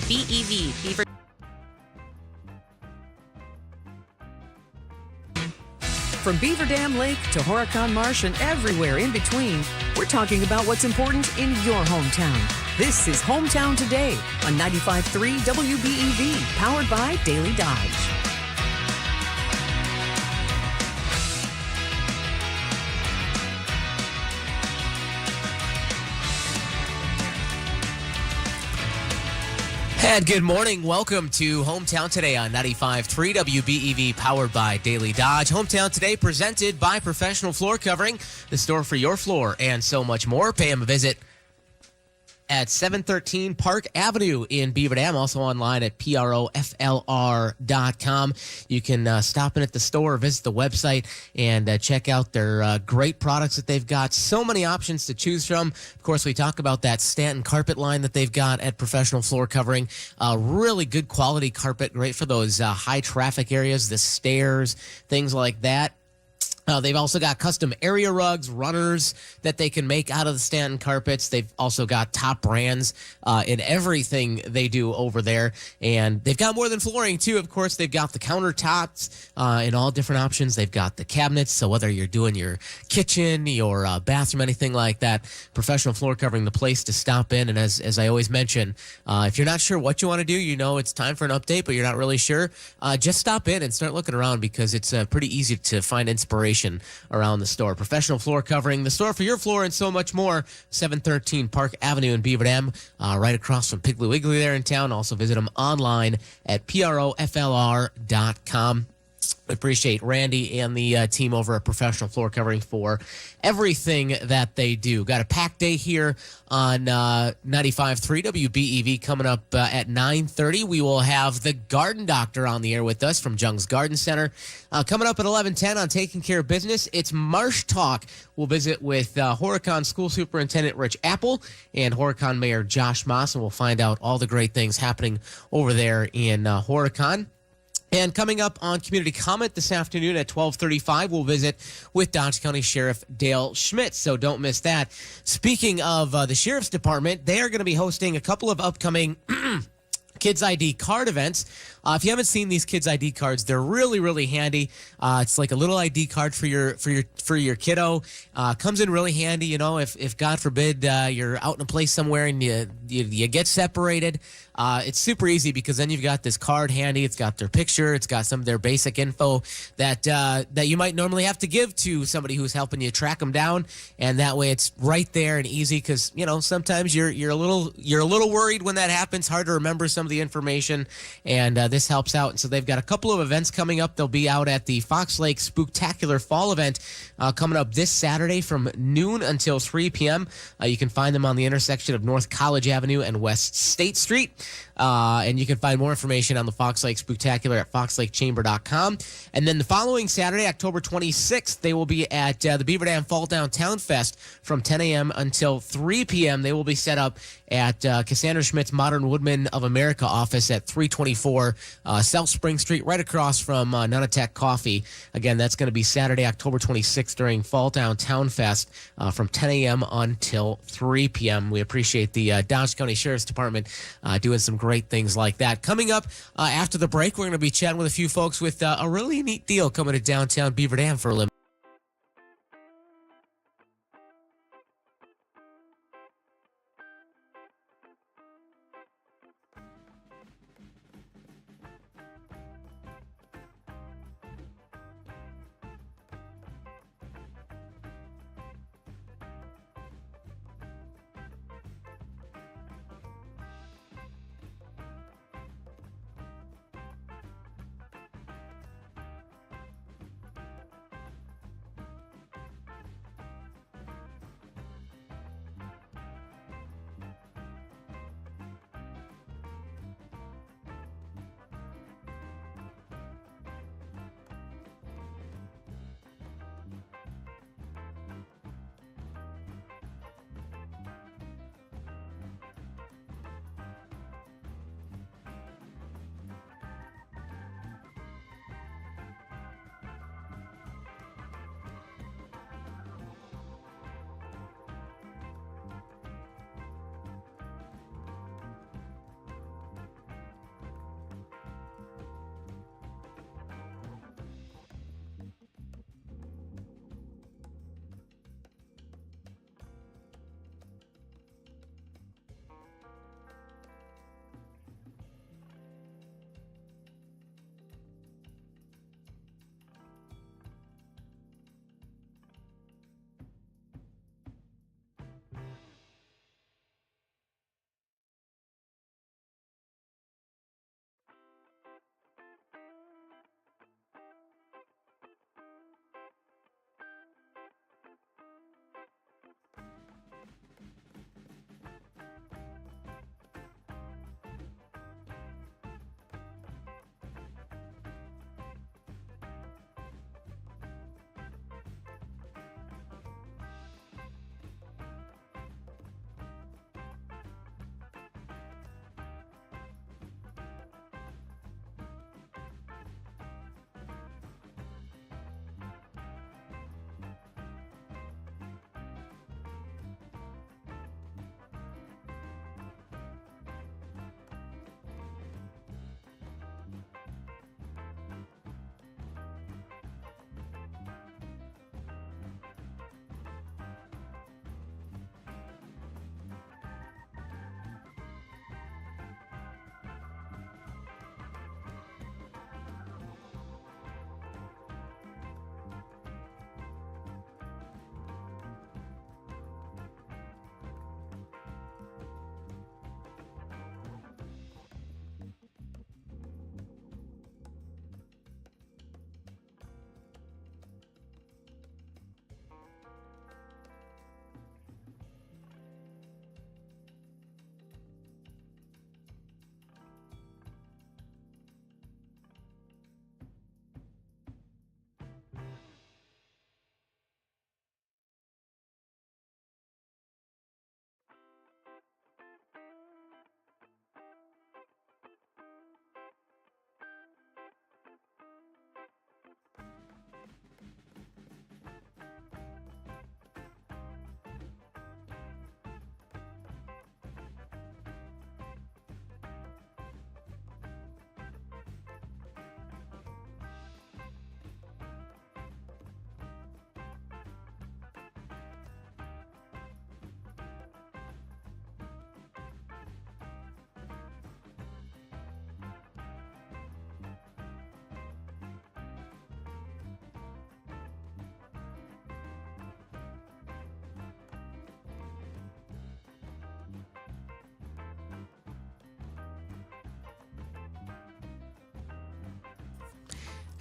WBEV. From Beaver Dam Lake to Horicon Marsh and everywhere in between, we're talking about what's important in your hometown. This is Hometown Today on 95.3 WBEV, powered by Daily Dodge. And good morning. Welcome to Hometown Today on 95.3 WBEV, powered by Daily Dodge. Hometown Today presented by Professional Floor Covering, the store for your floor and so much more. Pay them a visit at 713 Park Avenue in Beaver Dam, also online at PROFLR.com. You can stop in at the store, visit the website, and check out their great products that they've got. So many options to choose from. Of course, we talk about that Stanton carpet line that they've got at Professional Floor Covering. Really good quality carpet, great for those high traffic areas, the stairs, things like that. They've also got custom area rugs, runners that they can make out of the Stanton carpets. They've also got top brands in everything they do over there. And they've got more than flooring, too. Of course, they've got the countertops in all different options. They've got the cabinets. So whether you're doing your kitchen, your bathroom, anything like that, Professional Floor Covering, the place to stop in. And as I always mention, if you're not sure what you want to do, you know it's time for an update, but you're not really sure, just stop in and start looking around because it's pretty easy to find inspiration around the store. Professional Floor Covering, the store for your floor and so much more. 713 Park Avenue in Beaver Dam, right across from Piggly Wiggly there in town. Also visit them online at PROFLR.com. Appreciate Randy and the team over at Professional Floor Covering for everything that they do. Got a packed day here on 95.3 WBEV coming up at 9:30. We will have the Garden Doctor on the air with us from Jung's Garden Center. Coming up at 11:10 on Taking Care of Business, it's Marsh Talk. We'll visit with Horicon School Superintendent Rich Apple and Horicon Mayor Josh Moss, and we'll find out all the great things happening over there in Horicon. And coming up on Community Comment this afternoon at 12:35, we'll visit with Dodge County Sheriff Dale Schmitz, so don't miss that. Speaking of the Sheriff's Department, they are going to be hosting a couple of upcoming Kids ID card events. If you haven't seen these Kids ID cards, they're really, really handy. It's like a little ID card for your kiddo. Comes in really handy, you know, if God forbid you're out in a place somewhere and you get separated. It's super easy because then you've got this card handy. It's got their picture. It's got some of their basic info that you might normally have to give to somebody who's helping you track them down. And that way it's right there and easy because, you know, sometimes you're a little worried when that happens. Hard to remember some of the information, and this helps out. And so they've got a couple of events coming up. They'll be out at the Fox Lake Spooktacular Fall event coming up this Saturday from noon until 3 p.m. You can find them on the intersection of North College Avenue and West State Street. And you can find more information on the Fox Lake Spooktacular at foxlakechamber.com. And then the following Saturday, October 26th, they will be at the Beaver Dam Fall Downtown Fest from 10 a.m. until 3 p.m. They will be set up at Cassandra Schmidt's Modern Woodman of America office at 324 South Spring Street, right across from Nunatak Coffee. Again, that's going to be Saturday, October 26th during Fall Downtown Fest from 10 a.m. until 3 p.m. We appreciate the Dodge County Sheriff's Department doing some great things like that. Coming up after the break, we're going to be chatting with a few folks with a really neat deal coming to downtown Beaver Dam for a limited.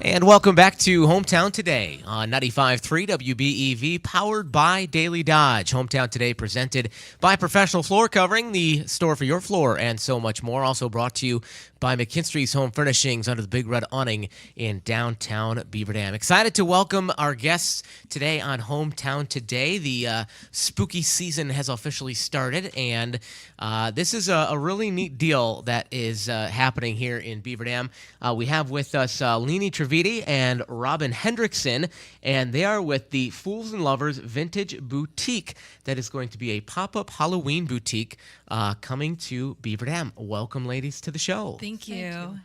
And welcome back to Hometown Today on 95.3 WBEV, powered by Daily Dodge. Hometown Today presented by Professional Floor Covering, the store for your floor, and so much more. Also brought to you by McGinnis Home Furnishings under the Big Red Awning in downtown Beaver Dam. Excited to welcome our guests today on Hometown Today. The spooky season has officially started, and this is a really neat deal that is happening here in Beaver Dam. We have with us Leni Trividi and Robin Hendrickson, and they are with the Fools and Lovers Vintage Boutique. That is going to be a pop-up Halloween boutique coming to Beaver Dam. Welcome, ladies, to the show. Thank you.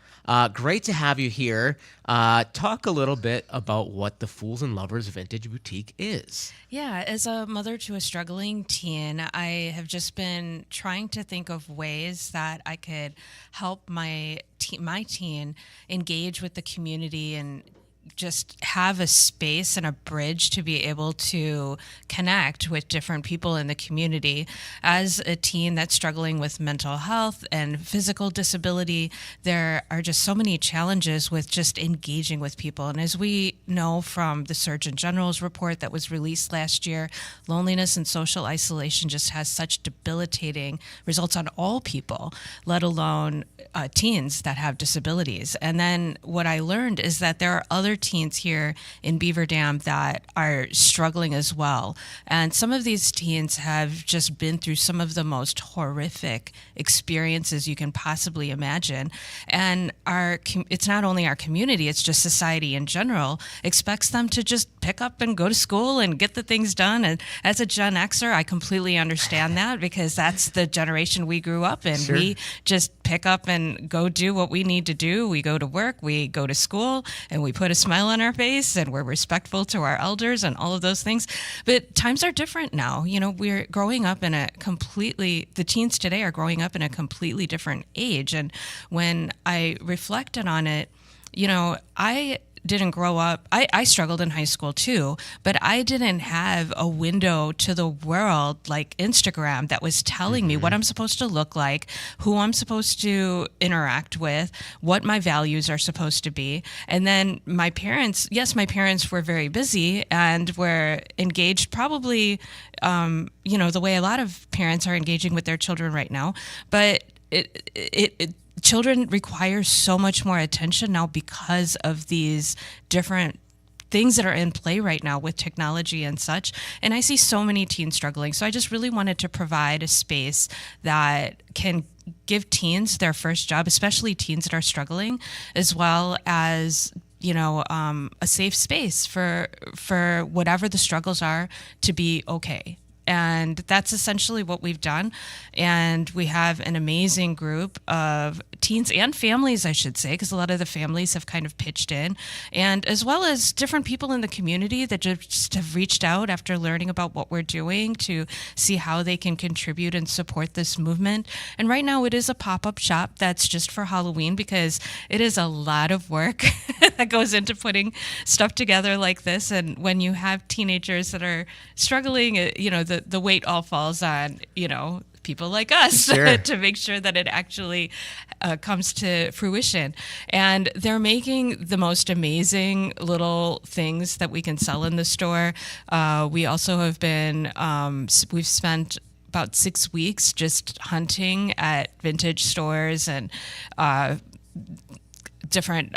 Great to have you here. Talk a little bit about what the Fools and Lovers Vintage Boutique is. Yeah, as a mother to a struggling teen, I have just been trying to think of ways that I could help my teen engage with the community and just have a space and a bridge to be able to connect with different people in the community. As a teen that's struggling with mental health and physical disability, there are just so many challenges with just engaging with people. And as we know from the Surgeon General's report that was released last year, loneliness and social isolation just has such debilitating results on all people, let alone teens that have disabilities. And then what I learned is that there are other teens here in Beaver Dam that are struggling as well. And some of these teens have just been through some of the most horrific experiences you can possibly imagine. And it's not only our community, it's just society in general expects them to just pick up and go to school and get the things done. And as a Gen Xer, I completely understand that because that's the generation we grew up in. Sure. We just pick up and go do what we need to do. We go to work, we go to school, and we put a smile on our face, and we're respectful to our elders and all of those things. But times are different now. You know, we're growing up in the teens today are growing up in a completely different age. And when I reflected on it, you know, I didn't grow up. I struggled in high school too, but I didn't have a window to the world like Instagram that was telling me what I'm supposed to look like, who I'm supposed to interact with, what my values are supposed to be. And then my parents were very busy and were engaged probably, the way a lot of parents are engaging with their children right now. But children require so much more attention now because of these different things that are in play right now with technology and such. And I see so many teens struggling. So I just really wanted to provide a space that can give teens their first job, especially teens that are struggling, as well as a safe space for whatever the struggles are to be okay. And that's essentially what we've done. And we have an amazing group of teens and families, I should say, because a lot of the families have kind of pitched in, and as well as different people in the community that just have reached out after learning about what we're doing to see how they can contribute and support this movement. And right now it is a pop-up shop that's just for Halloween because it is a lot of work that goes into putting stuff together like this. And when you have teenagers that are struggling, the weight all falls on, people like us. Sure. To make sure that it actually comes to fruition. And they're making the most amazing little things that we can sell in the store. We also have been, we've spent about 6 weeks just hunting at vintage stores and different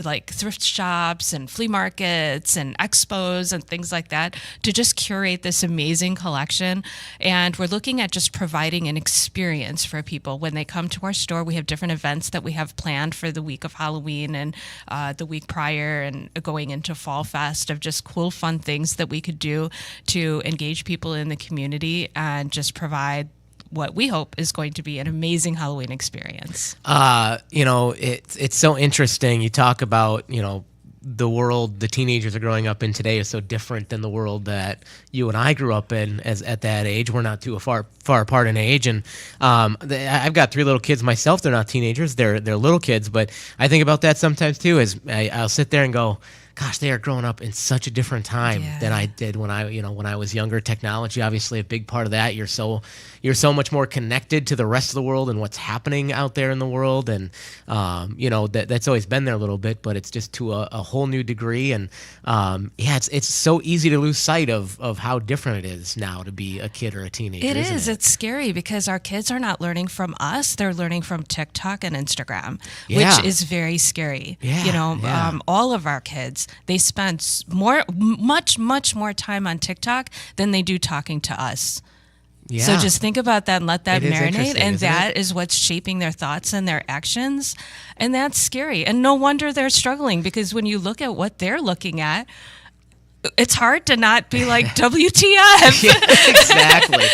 like thrift shops and flea markets and expos and things like that to just curate this amazing collection. And we're looking at just providing an experience for people when they come to our store. We have different events that we have planned for the week of Halloween and the week prior and going into Fall Fest of just cool, fun things that we could do to engage people in the community and just provide what we hope is going to be an amazing Halloween experience. It's so interesting. You talk about, the world the teenagers are growing up in today is so different than the world that you and I grew up in at that age. We're not too far apart in age. And I've got 3 little kids myself. They're not teenagers. They're little kids. But I think about that sometimes too, I'll sit there and go, gosh, they are growing up in such a different time than I did when I was younger. Technology, obviously, a big part of that. You're so much more connected to the rest of the world and what's happening out there in the world, and that's always been there a little bit, but it's just to a whole new degree. And it's so easy to lose sight of how different it is now to be a kid or a teenager. It is. It? It's scary because our kids are not learning from us; they're learning from TikTok and Instagram, Yeah. which is very scary. Yeah. All of our kids, they spend much more time on TikTok than they do talking to us. Yeah. So just think about that and let that It is marinate. interesting, And isn't that it? is what's shaping their thoughts and their actions. And that's scary. And no wonder they're struggling, because when you look at what they're looking at, it's hard to not be like, WTF. Yeah, exactly.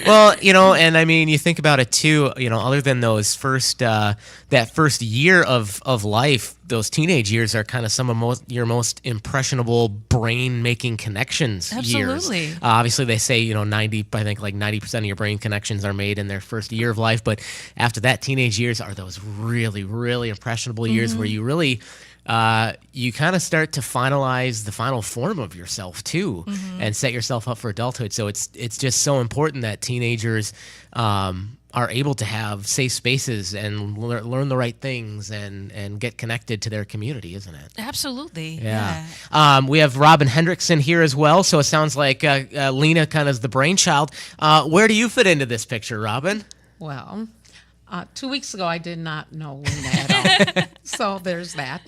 Well, and I mean, you think about it too, other than those that first year of life, those teenage years are kind of some of your most impressionable brain making connections Absolutely. years. Obviously they say, 90% of your brain connections are made in their first year of life. But after that, teenage years are those really, really impressionable years where you really, you kind of start to finalize the final form of yourself too, and set yourself up for adulthood. So it's just so important that teenagers are able to have safe spaces and learn the right things and get connected to their community, isn't it? Absolutely. Yeah. We have Robin Hendrickson here as well. So it sounds like Lena kind of is the brainchild. Where do you fit into this picture, Robin? Well, 2 weeks ago, I did not know Lena at all. So there's that.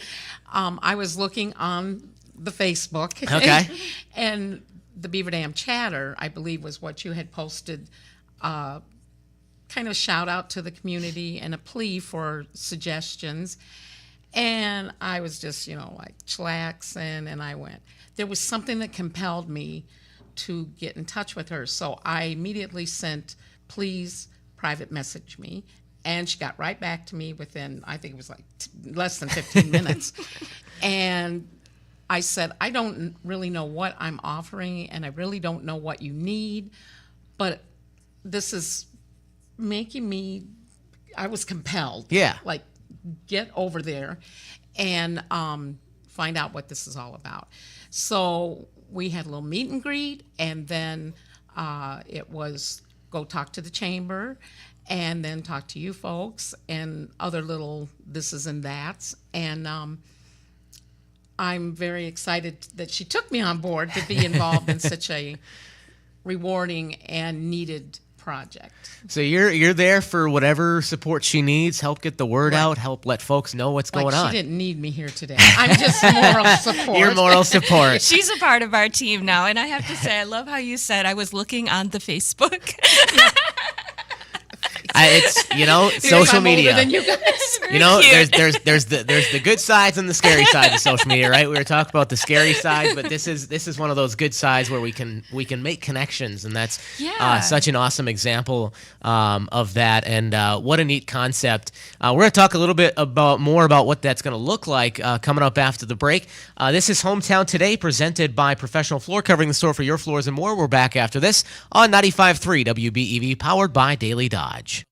I was looking on the Facebook. Okay. And the Beaver Dam Chatter, I believe, was what you had posted, kind of shout out to the community and a plea for suggestions. And I was just, like chillaxing, and I went. There was something that compelled me to get in touch with her. So I immediately sent, please private message me. And she got right back to me within, I think it was like less than 15 minutes. And I said, I don't really know what I'm offering, and I really don't know what you need, but this is making me, I was compelled. Yeah. Like, get over there and find out what this is all about. So we had a little meet and greet, and then it was go talk to the chamber, and then talk to you folks, and other little thises and that's. And I'm very excited that she took me on board to be involved in such a rewarding and needed project. So you're there for whatever support she needs, help get the word out, help let folks know what's going on. She didn't need me here today. I'm just moral support. Your moral support. She's a part of our team now. And I have to say, I love how you said I was looking on the Facebook. It's social I'm media. older than you guys. There's the good sides and the scary sides of social media, right? We were talking about the scary side, but this is one of those good sides where we can make connections, and that's such an awesome example of that. And what a neat concept. We're going to talk a little bit more about what that's going to look like coming up after the break. This is Hometown Today, presented by Professional Floor, covering the store for your floors and more. We're back after this on 95.3 WBEV, powered by Daily Dodge.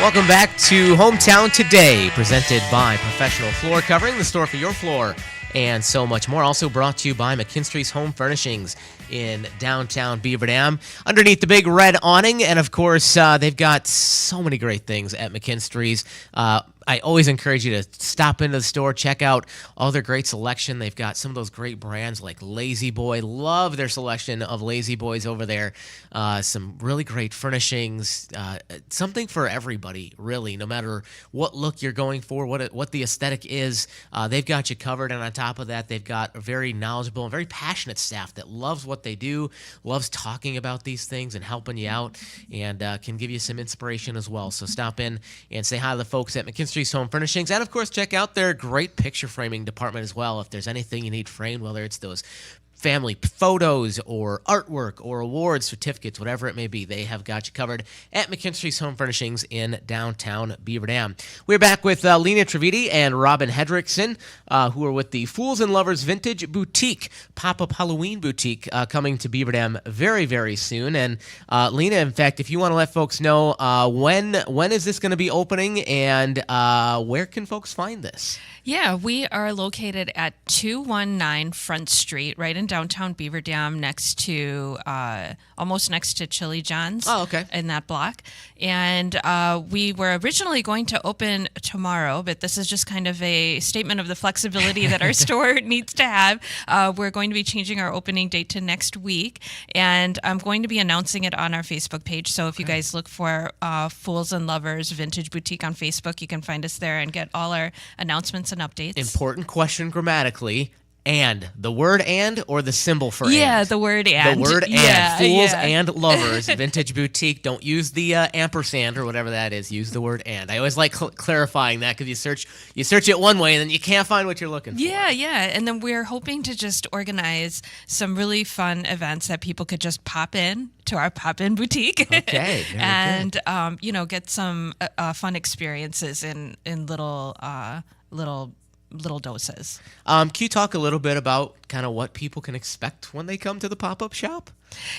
Welcome back to Hometown Today, presented by Professional Floor Covering, the store for your floor, and so much more. Also brought to you by McGinnis Home Furnishings in downtown Beaver Dam, underneath the big red awning. And of course, they've got so many great things at McGinnis. I always encourage you to stop into the store, check out all their great selection. They've got some of those great brands like Lazy Boy. Love their selection of Lazy Boys over there. Some really great furnishings. Something for everybody, really, no matter what look you're going for, what the aesthetic is. They've got you covered. And on top of that, they've got a very knowledgeable and very passionate staff that loves what they do, loves talking about these things and helping you out, and can give you some inspiration as well. So stop in and say hi to the folks at McGinnis Home Furnishings, and of course check out their great picture framing department as well. If there's anything you need framed, whether it's those family photos or artwork or awards, certificates, whatever it may be, they have got you covered at McGinnis Home Furnishings in downtown Beaver Dam. We're back with Lena Trevidi and Robin Hedrickson, who are with the Fools and Lovers Vintage Boutique, pop-up Halloween boutique, coming to Beaver Dam very, very soon. And Lena, in fact, if you want to let folks know when is this going to be opening, and where can folks find this? Yeah, we are located at 219 Front Street, right in downtown Beaver Dam, almost next to Chili John's. Oh, okay. In that block. And we were originally going to open tomorrow, but this is just kind of a statement of the flexibility that our store needs to have. We're going to be changing our opening date to next week, and I'm going to be announcing it on our Facebook page. So if you guys look for Fools and Lovers Vintage Boutique on Facebook, you can find us there and get all our announcements and updates. Important question grammatically. And the word "and" or the symbol for "and"? Yeah, the word "and." The word "and." Yeah, Fools yeah. and Lovers Vintage Boutique. Don't use the ampersand or whatever that is. Use the word "and." I always like clarifying that, because you search it one way and then you can't find what you're looking for. Yeah. And then we're hoping to just organize some really fun events that people could just pop in to our pop-in boutique. Okay, very and good. Get some fun experiences in little doses. Can you talk a little bit about kind of what people can expect when they come to the pop-up shop?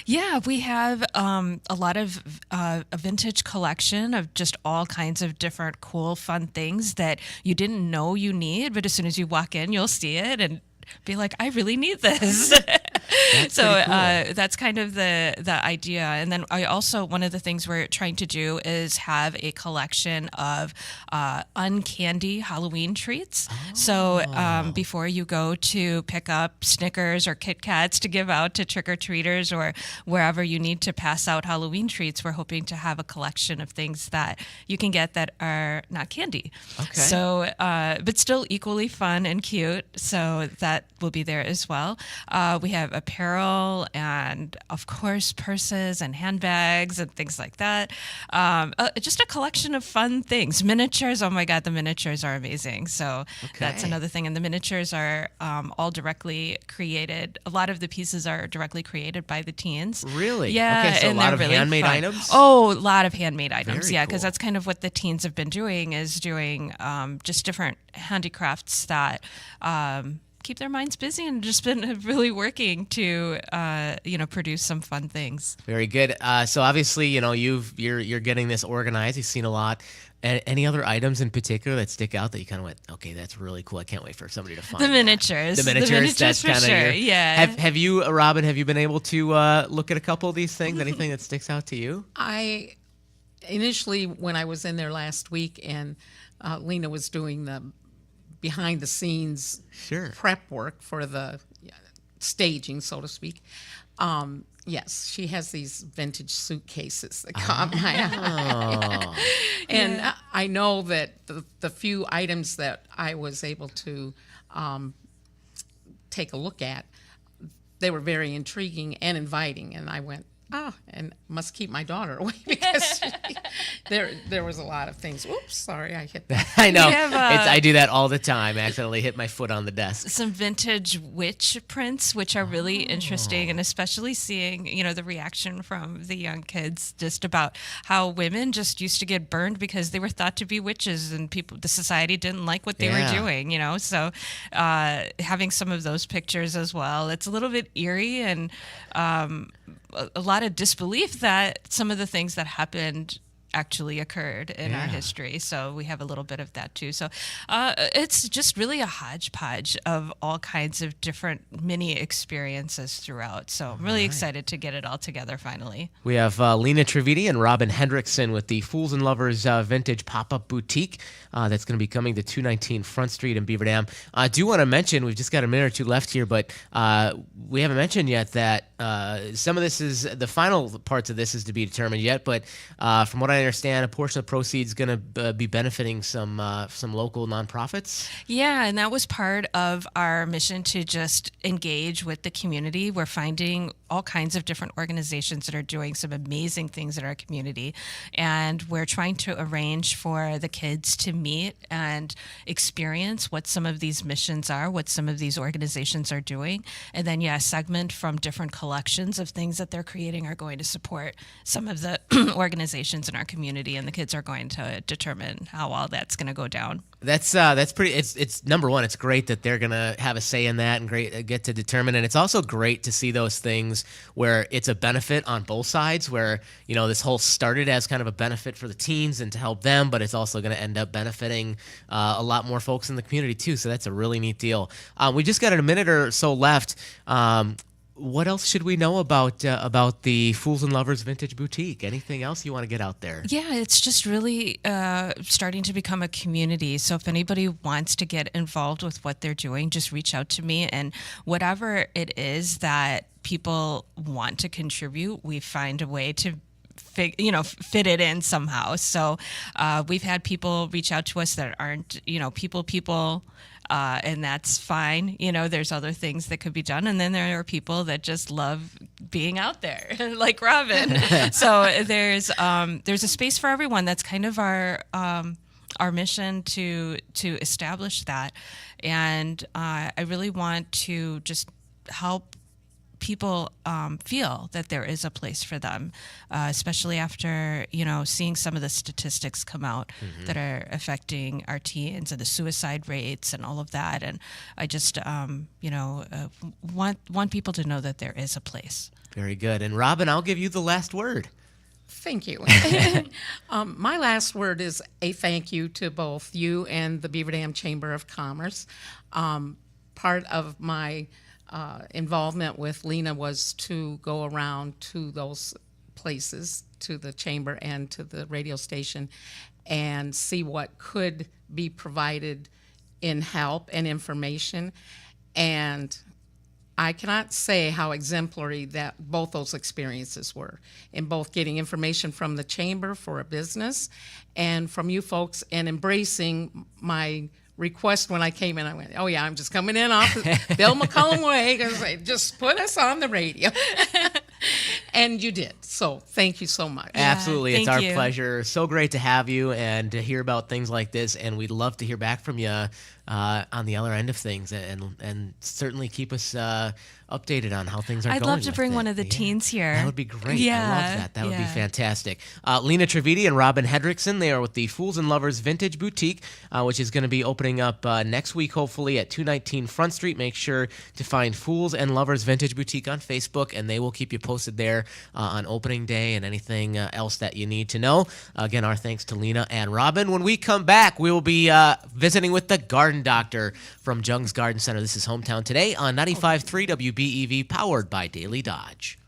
Yeah, we have a lot of a vintage collection of just all kinds of different cool, fun things that you didn't know you need, but as soon as you walk in, you'll see it and be like, I really need this. So cool. that's kind of the idea. And then one of the things we're trying to do is have a collection of uncandy Halloween treats. Oh. So before you go to pick up Snickers or Kit Kats to give out to trick-or-treaters or wherever you need to pass out Halloween treats, we're hoping to have a collection of things that you can get that are not candy. Okay. So, but still equally fun and cute. So that will be there as well. We have apparel and, of course, purses and handbags and things like that. Just a collection of fun things. Miniatures. Oh my God, the miniatures are amazing. So that's another thing. And the miniatures are all directly created. A lot of the pieces are directly created by the teens. Really? Yeah. Okay, so and a lot they're of really handmade fun. items? Oh, a lot of handmade items. Very Yeah, because cool. that's kind of what the teens have been doing, is doing just different handicrafts that keep their minds busy, and just been really working to produce some fun things. Very good. So obviously, you're getting this organized. You've seen a lot. Any other items in particular that stick out that you kind of went, okay, that's really cool. I can't wait for somebody to find The that. miniatures. The miniatures. That's for kind of sure. Yeah. Have you, Robin? Have you been able to look at a couple of these things? Anything that sticks out to you? I initially, when I was in there last week, and Lena was doing the behind the scenes prep work for the staging, so to speak. Yes, she has these vintage suitcases that caught my eye. And I know that the few items that I was able to take a look at, they were very intriguing and inviting. And I went, and must keep my daughter away, because there was a lot of things. Oops, sorry, I hit that. I know. We have, I do that all the time. I accidentally hit my foot on the desk. Some vintage witch prints, which are really interesting, and especially seeing, the reaction from the young kids just about how women just used to get burned because they were thought to be witches, and the society didn't like what they were doing, So having some of those pictures as well, it's a little bit eerie and a lot of disbelief that some of the things that happened actually occurred in our history. So we have a little bit of that too. So it's just really a hodgepodge of all kinds of different mini experiences throughout. So I'm really excited to get it all together finally. We have Lena Trividi and Robin Hendrickson with the Fools and Lovers Vintage Pop-Up Boutique that's going to be coming to 219 Front Street in Beaver Dam. I do want to mention, we've just got a minute or two left here, but we haven't mentioned yet that some of this is, the final parts of this is to be determined yet, but from what I understand, a portion of the proceeds is going to be benefiting some local nonprofits. Yeah, and that was part of our mission to just engage with the community. We're finding all kinds of different organizations that are doing some amazing things in our community, and we're trying to arrange for the kids to meet and experience what some of these missions are, what some of these organizations are doing, and then segment from different collections of things that they're creating are going to support some of the organizations in our community, and the kids are going to determine how all that's going to go down. That's pretty. It's number one. It's great that they're gonna have a say in that and great get to determine. And it's also great to see those things where it's a benefit on both sides. Where this whole started as kind of a benefit for the teens and to help them, but it's also going to end up benefiting a lot more folks in the community too. So that's a really neat deal. We just got a minute or so left. What else should we know about the Fools and Lovers Vintage Boutique? Anything else you want to get out there? Yeah, it's just really starting to become a community. So if anybody wants to get involved with what they're doing, just reach out to me. And whatever it is that people want to contribute, we find a way to fit it in somehow. So we've had people reach out to us that aren't, people. And that's fine. There's other things that could be done. And then there are people that just love being out there, like Robin. So there's a space for everyone. That's kind of our mission to establish that. And I really want to just help people feel that there is a place for them, especially after seeing some of the statistics come out that are affecting our teens and the suicide rates and all of that. And I just want people to know that there is a place. Very good. And Robin, I'll give you the last word. Thank you. My last word is a thank you to both you and the Beaver Dam Chamber of Commerce. Part of my involvement with Lena was to go around to those places, to the chamber and to the radio station, and see what could be provided in help and information. And I cannot say how exemplary that both those experiences were, in both getting information from the chamber for a business and from you folks, and embracing my request when I came in. I went, oh yeah, I'm just coming in off Bill McCullum Way, because just put us on the radio. And you did. So thank you so much. Absolutely. It's thank our you. pleasure. So great to have you and to hear about things like this. And we'd love to hear back from you on the other end of things, and certainly keep us updated on how things are going. I'd love to with bring it. one of the teens here. That would be great. Yeah, I love that. That would be yeah. fantastic. Lena Trividi and Robin Hendrickson, they are with the Fools and Lovers Vintage Boutique, which is going to be opening up next week, hopefully, at 219 Front Street. Make sure to find Fools and Lovers Vintage Boutique on Facebook, and they will keep you posted there on opening day and anything else that you need to know. Again, our thanks to Lena and Robin. When we come back, we will be visiting with the Garden Doctor from Jung's Garden Center. This is Hometown Today on 95.3 WBEV, powered by Daily Dodge.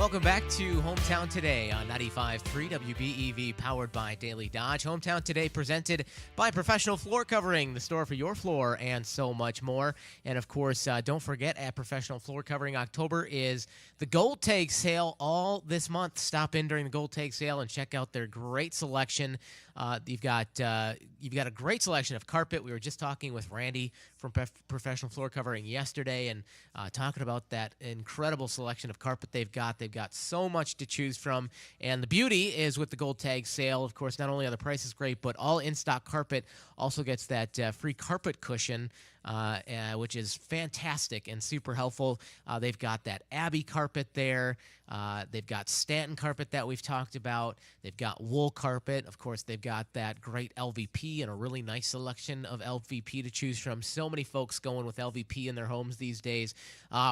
Welcome back to Hometown Today on 95.3 WBEV, powered by Daily Dodge. Hometown Today presented by Professional Floor Covering, the store for your floor and so much more. And, of course, don't forget, at Professional Floor Covering, October is the Gold Tag Sale all this month. Stop in during the Gold Tag Sale and check out their great selection. You've got a great selection of carpet. We were just talking with Randy from Professional Floor Covering yesterday and talking about that incredible selection of carpet they've got. They've got so much to choose from, and the beauty is with the Gold Tag Sale, of course, not only are the prices great, but all in-stock carpet also gets that free carpet cushion, which is fantastic and super helpful. They've got that Abbey carpet there. They've got Stanton carpet that we've talked about. They've got wool carpet. Of course, they've got that great LVP and a really nice selection of LVP to choose from. So many folks going with LVP in their homes these days.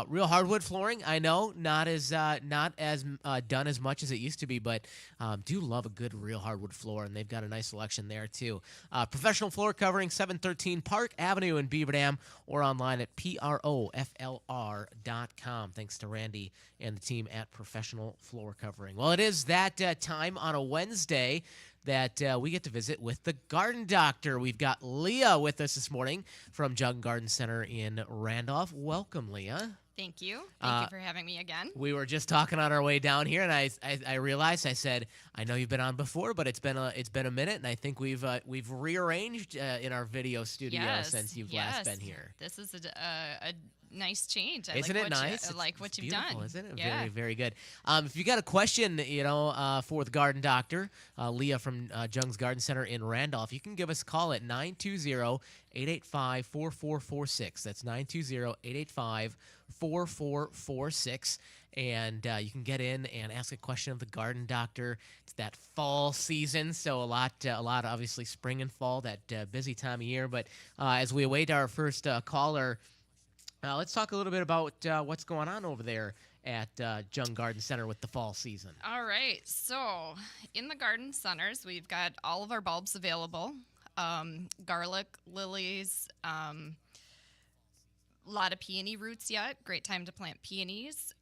Real hardwood flooring, I know, not as done as much as it used to be, but do love a good real hardwood floor, and they've got a nice selection there too. Professional Floor Covering, 713 Park Avenue in Beaver Dam, or online at PROFLR.com. Thanks to Randy and the team at Professional Floor Covering. Well, it is that time on a Wednesday that we get to visit with the Garden Doctor. We've got Leah with us this morning from Jug Garden Center in Randolph. Welcome, Leah. Thank you. Thank you for having me again. We were just talking on our way down here, and I realized, I said, I know you've been on before, but it's been a minute, and I think we've rearranged in our video studio since you've last been here. This is a nice change. Isn't it nice? I like what you've beautiful, done. Isn't it? Yeah. Very, very good. If you got a question, for the Garden Doctor, Leah from Jung's Garden Center in Randolph, you can give us a call at 920-885-4446. That's 920-885-4446. And you can get in and ask a question of the Garden Doctor. It's that fall season, so a lot obviously spring and fall, that busy time of year. But as we await our first caller, let's talk a little bit about what's going on over there at Jung Garden Center with the fall season. All right. So in the garden centers, we've got all of our bulbs available. Garlic, lilies, a lot of peony roots yet. Great time to plant peonies.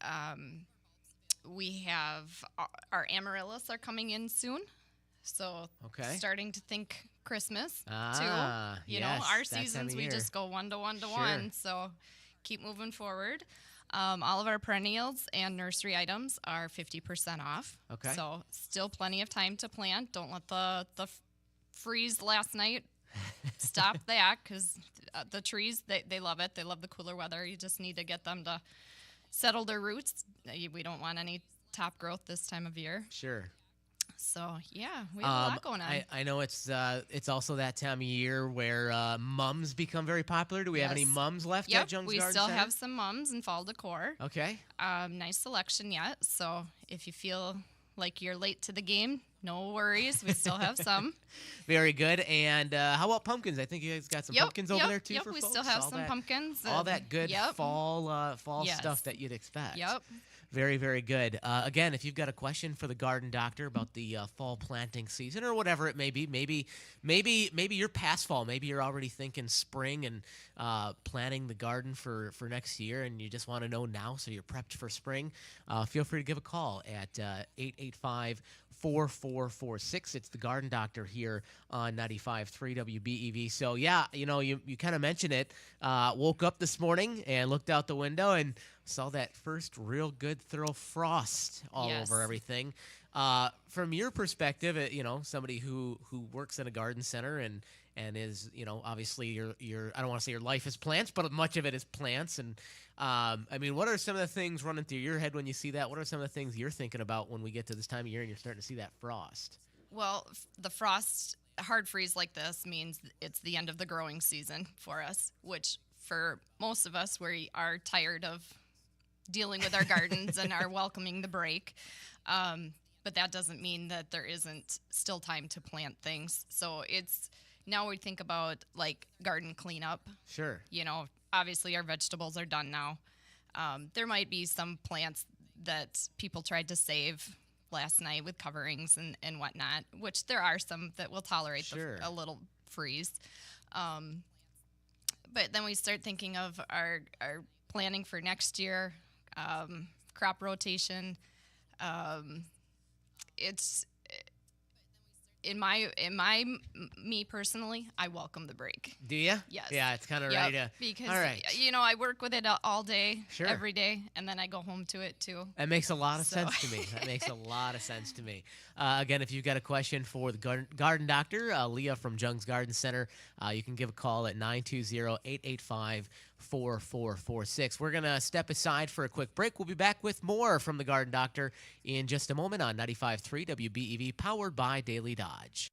We have our amaryllis are coming in soon. So starting to think Christmas too. You know, our seasons, we just go one to one to one. So keep moving forward. All of our perennials and nursery items are 50% off. Okay. So still plenty of time to plant. Don't let the freeze last night stop that, because the trees, they love it. They love the cooler weather. You just need to get them to settle their roots. We don't want any top growth this time of year. Sure. So, yeah, we have a lot going on. I know it's also that time of year where mums become very popular. Do we have any mums left at Jung's Garden we still Center? have some mums and fall decor. Okay. Nice selection yet. So if you feel like you're late to the game, no worries. We still have some. Very good. And how about pumpkins? I think you guys got some pumpkins over there, too, for we folks? still have some pumpkins. All that good fall stuff that you'd expect. Yep. Very, very good. Again, if you've got a question for the Garden Doctor about the fall planting season or whatever it may be, maybe you're past fall. Maybe you're already thinking spring and planting the garden for next year, and you just want to know now so you're prepped for spring. Feel free to give a call at 885-4446. It's the Garden Doctor here on 95.3 WBEV. So, yeah, you kind of mentioned it. Woke up this morning and looked out the window and saw that first real good thorough frost all over everything. From your perspective, somebody who works in a garden center and is, obviously your I don't want to say your life is plants, but much of it is plants. And what are some of the things running through your head when you see that? What are some of the things you're thinking about when we get to this time of year and you're starting to see that frost? Well, the frost, hard freeze like this means it's the end of the growing season for us, which for most of us, we are tired of dealing with our gardens and are welcoming the break. But that doesn't mean that there isn't still time to plant things. So now we think about like garden cleanup. Sure. Obviously our vegetables are done now. There might be some plants that people tried to save last night with coverings and whatnot, which there are some that will tolerate a little freeze. But then we start thinking of our planning for next year, crop rotation. It's me personally, I welcome the break. Do you? Yes. Yeah, it's kind of ready to. Because all right. I work with it all day, Sure. every day, and then I go home to it too. That makes a lot of sense to me. That makes a lot of sense to me. Again, if you've got a question for the garden doctor, Leah from Jung's Garden Center, you can give a call at 920-885-4446. We're going to step aside for a quick break. We'll be back with more from the garden doctor in just a moment on 95.3 WBEV, powered by Daily Dodge.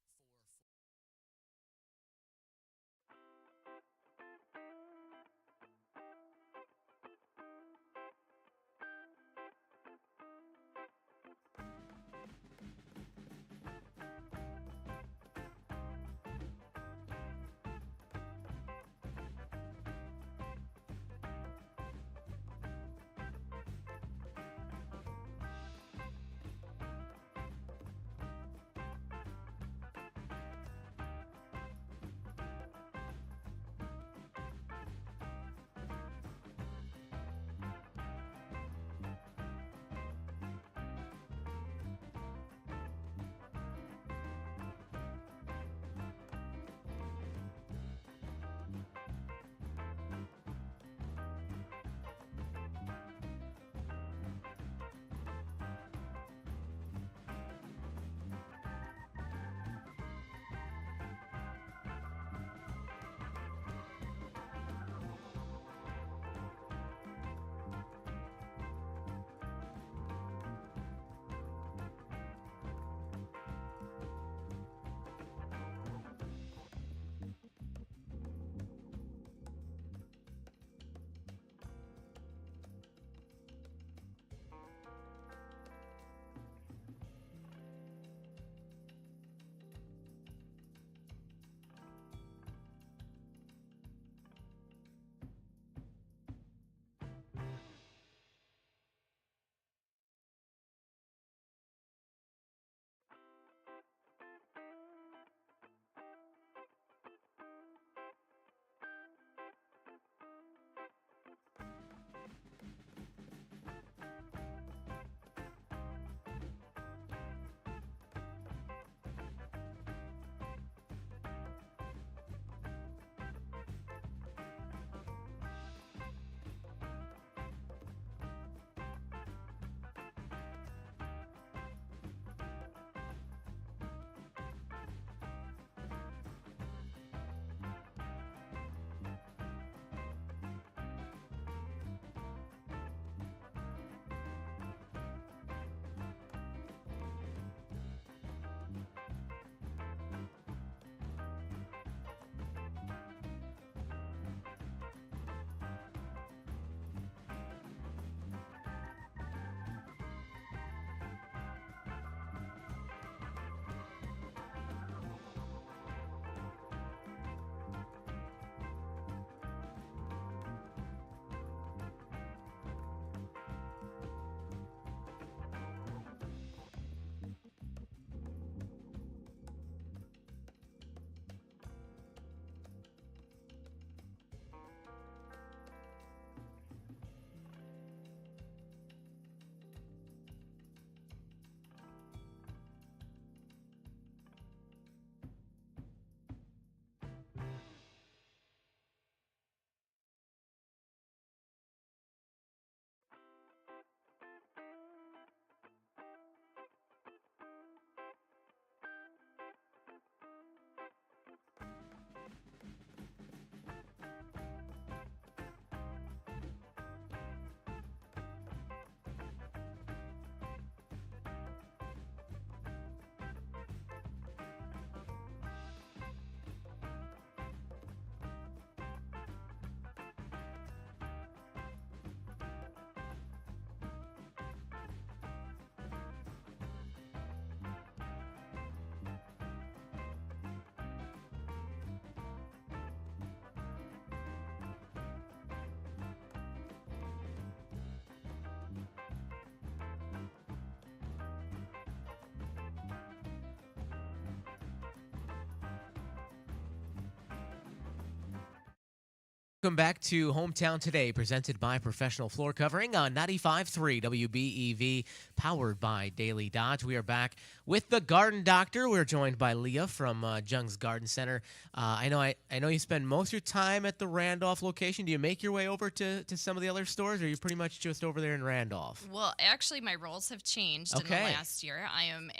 Welcome back to Hometown Today, presented by Professional Floor Covering on 95.3 WBEV, powered by Daily Dodge. We are back with the Garden Doctor. We're joined by Leah from Jung's Garden Center. I know you spend most of your time at the Randolph location. Do you make your way over to some of the other stores, or are you pretty much just over there in Randolph? Well, actually, my roles have changed in the last year. I am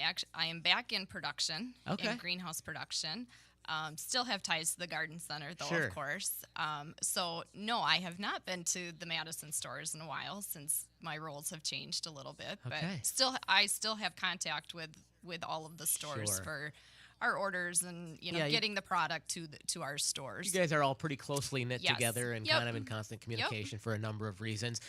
back in production, in greenhouse production. Still have ties to the garden center, though, of course. So, no, I have not been to the Madison stores in a while since my roles have changed a little bit. But I still have contact with all of the stores for our orders and getting the product to our stores. You guys are all pretty closely knit together and kind of in constant communication for a number of reasons.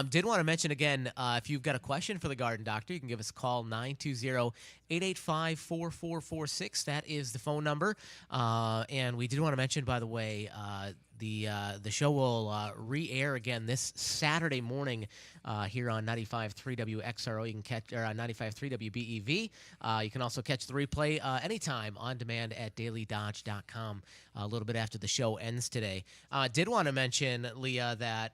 Did want to mention again, if you've got a question for the Garden Doctor, you can give us a call, 920-885-4446. That is the phone number. And we did want to mention, by the way, the show will re-air again this Saturday morning here on 95.3 WXRO. You can catch or on 95.3 WBEV. You can also catch the replay anytime on demand at dailydodge.com a little bit after the show ends today. Did want to mention, Leah, that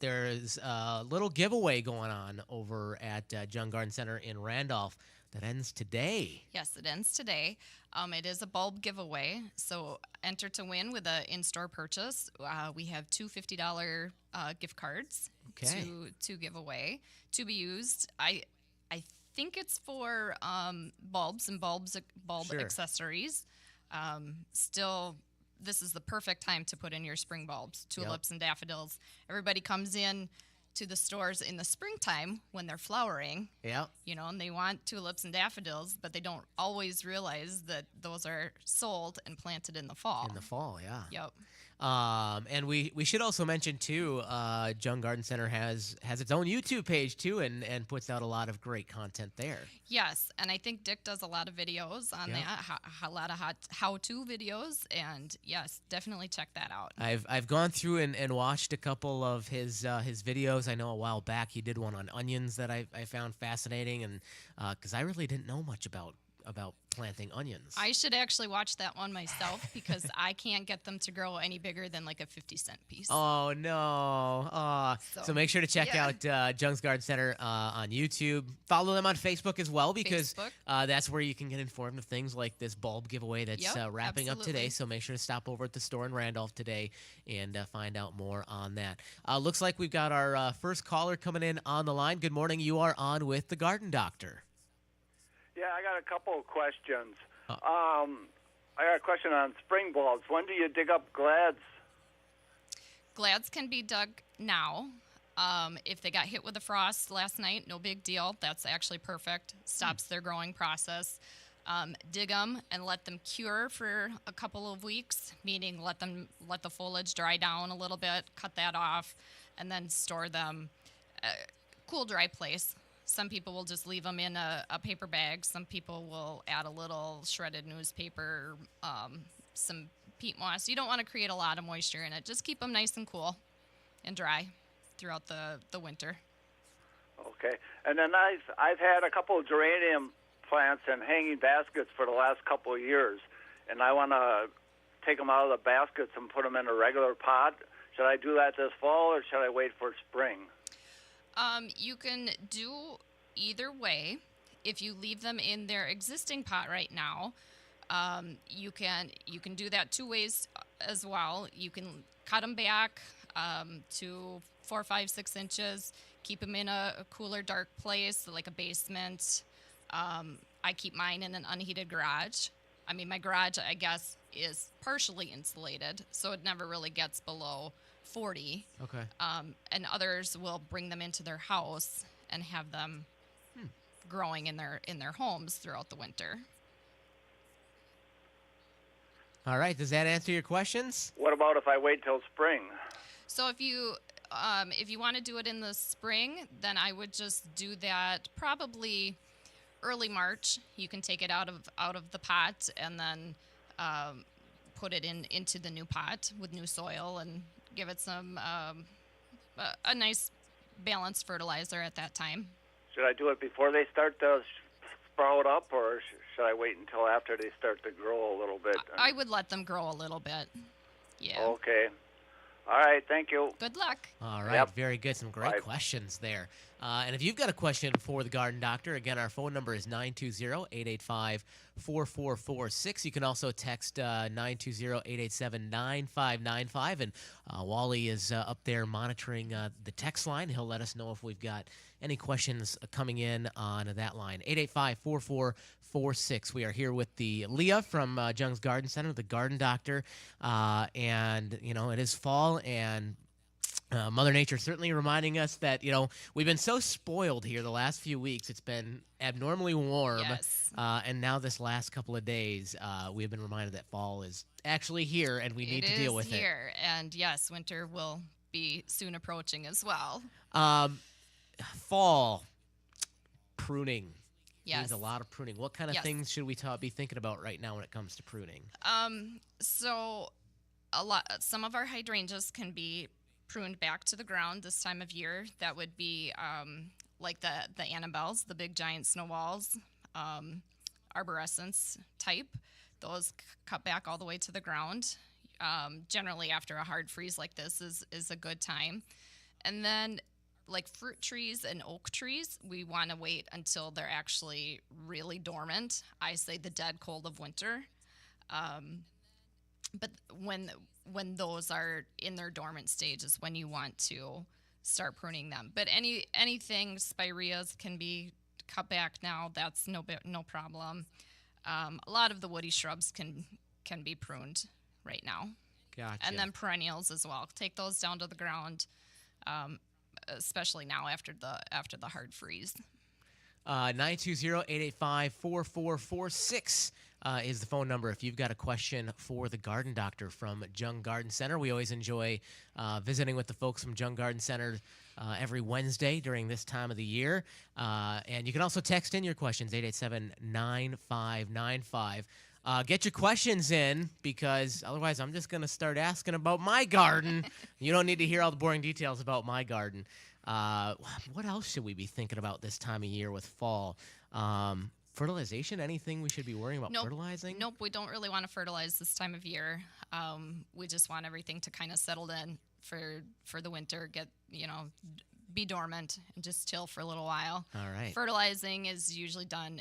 there's a little giveaway going on over at Jung Garden Center in Randolph that ends today. Yes, it ends today. It is a bulb giveaway, so enter to win with an in-store purchase. We have two $50 gift cards to give away, to be used. I think it's for bulbs and bulb accessories. Still, this is the perfect time to put in your spring bulbs, tulips and daffodils. Everybody comes in to the stores in the springtime when they're flowering, and they want tulips and daffodils, but they don't always realize that those are sold and planted in the fall. In the fall, yeah. Yep. And we should also mention too, Jung Garden Center has its own YouTube page too, and puts out a lot of great content there. Yes, and I think Dick does a lot of videos on that, a lot of how-to videos, and yes, definitely check that out. I've gone through and watched a couple of his videos. I know a while back he did one on onions that I found fascinating, and because I really didn't know much about planting onions. I should actually watch that one myself because I can't get them to grow any bigger than like a 50-cent piece. Oh, no. So make sure to check out Jung's Garden Center on YouTube. Follow them on Facebook as well because that's where you can get informed of things like this bulb giveaway that's wrapping up today. So make sure to stop over at the store in Randolph today and find out more on that. Looks like we've got our first caller coming in on the line. Good morning. You are on with the Garden Doctor. Yeah, I got a couple of questions. I got a question on spring bulbs. When do you dig up glads? Glads can be dug now. If they got hit with a frost last night, no big deal. That's actually perfect. Stops their growing process. Dig them and let them cure for a couple of weeks, meaning let the foliage dry down a little bit, cut that off, and then store them. Cool, dry place. Some people will just leave them in a paper bag. Some people will add a little shredded newspaper, some peat moss. You don't want to create a lot of moisture in it. Just keep them nice and cool and dry throughout the winter. Okay. And then I've had a couple of geranium plants in hanging baskets for the last couple of years, and I want to take them out of the baskets and put them in a regular pot. Should I do that this fall, or should I wait for spring? You can do either way. If you leave them in their existing pot right now, you can do that two ways as well. You can cut them back to 4, 5, 6 inches. Keep them in a cooler, dark place, like a basement. I keep mine in an unheated garage. I mean, my garage, I guess, is partially insulated, so it never really gets below 40. Okay. And others will bring them into their house and have them growing in their homes throughout the winter. All right. Does that answer your questions? What about if I wait till spring? So if you want to do it in the spring, then I would just do that probably early March. You can take it out of the pot and then put it into the new pot with new soil and give it some a nice balanced fertilizer at that time. Should I do it before they start to sprout up, or should I wait until after they start to grow a little bit? I would let them grow a little bit. Yeah. Okay. All right, thank you. Good luck. All right, Yep. very good. Some great Bye. questions there. And if you've got a question for the Garden Doctor, again, our phone number is 920-885-4446. You can also text 920-887-9595. And Wally is up there monitoring the text line. He'll let us know if we've got any questions coming in on that line. 885-4446. We are here with the Leah from Jung's Garden Center, the Garden Doctor. And, it is fall, and Mother Nature certainly reminding us that, we've been so spoiled here the last few weeks. It's been abnormally warm. Yes. And now this last couple of days, we've been reminded that fall is actually here, and we need to deal with It is here. And yes, winter will be soon approaching as well. Fall, pruning. Yes. Means a lot of pruning. What kind of things should we be thinking about right now when it comes to pruning? So some of our hydrangeas can be pruned back to the ground this time of year. That would be like the Annabelles, the big giant snowballs, arborescens type. Those cut back all the way to the ground. Generally after a hard freeze like this is a good time. And then like fruit trees and oak trees, we want to wait until they're actually really dormant. I say the dead cold of winter. But when those are in their dormant stage is when you want to start pruning them. But anything, spireas can be cut back now. That's no problem. A lot of the woody shrubs can be pruned right now. Gotcha. And then perennials as well. Take those down to the ground, especially now after the hard freeze. 920-885-4446 is the phone number if you've got a question for the Garden Doctor from Jung Garden Center. We always enjoy visiting with the folks from Jung Garden Center every Wednesday during this time of the year. And you can also text in your questions, 887-9595. Get your questions in, because otherwise I'm just going to start asking about my garden. You don't need to hear all the boring details about my garden. What else should we be thinking about this time of year with fall? Fertilization? Anything we should be worrying about fertilizing? Nope, we don't really want to fertilize this time of year. We just want everything to kind of settle in for the winter, be dormant and just chill for a little while. All right. Fertilizing is usually done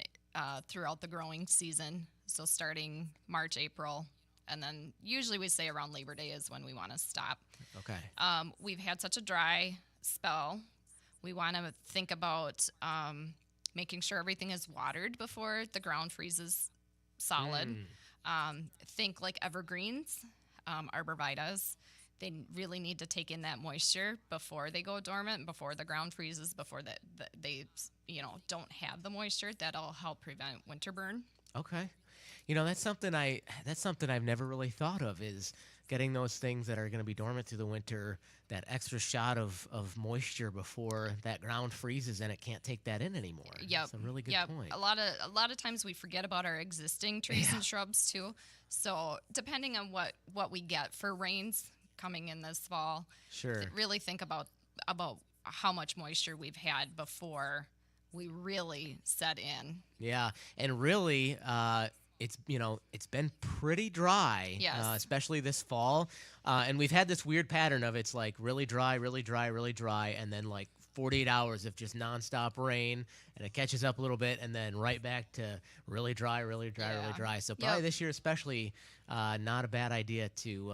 throughout the growing season, so starting March, April, and then usually we say around Labor Day is when we want to stop. Okay. We've had such a dry spell. We want to think about making sure everything is watered before the ground freezes solid. Think like evergreens, arborvitaes. They really need to take in that moisture before they go dormant, before the ground freezes, before they don't have the moisture. That'll help prevent winter burn. Okay. That's something I've never really thought of, is getting those things that are going to be dormant through the winter, that extra shot of moisture before that ground freezes and it can't take that in anymore. Yep. That's a really good point. A lot of times we forget about our existing trees and shrubs too. So depending on what we get for rains coming in this fall, sure. Really think about how much moisture we've had before we really set in. Yeah, and really, it's been pretty dry, yes. Especially this fall, and we've had this weird pattern of it's like really dry, really dry, really dry, and then like 48 hours of just nonstop rain, and it catches up a little bit, and then right back to really dry, really dry, really dry. So probably this year, especially, not a bad idea to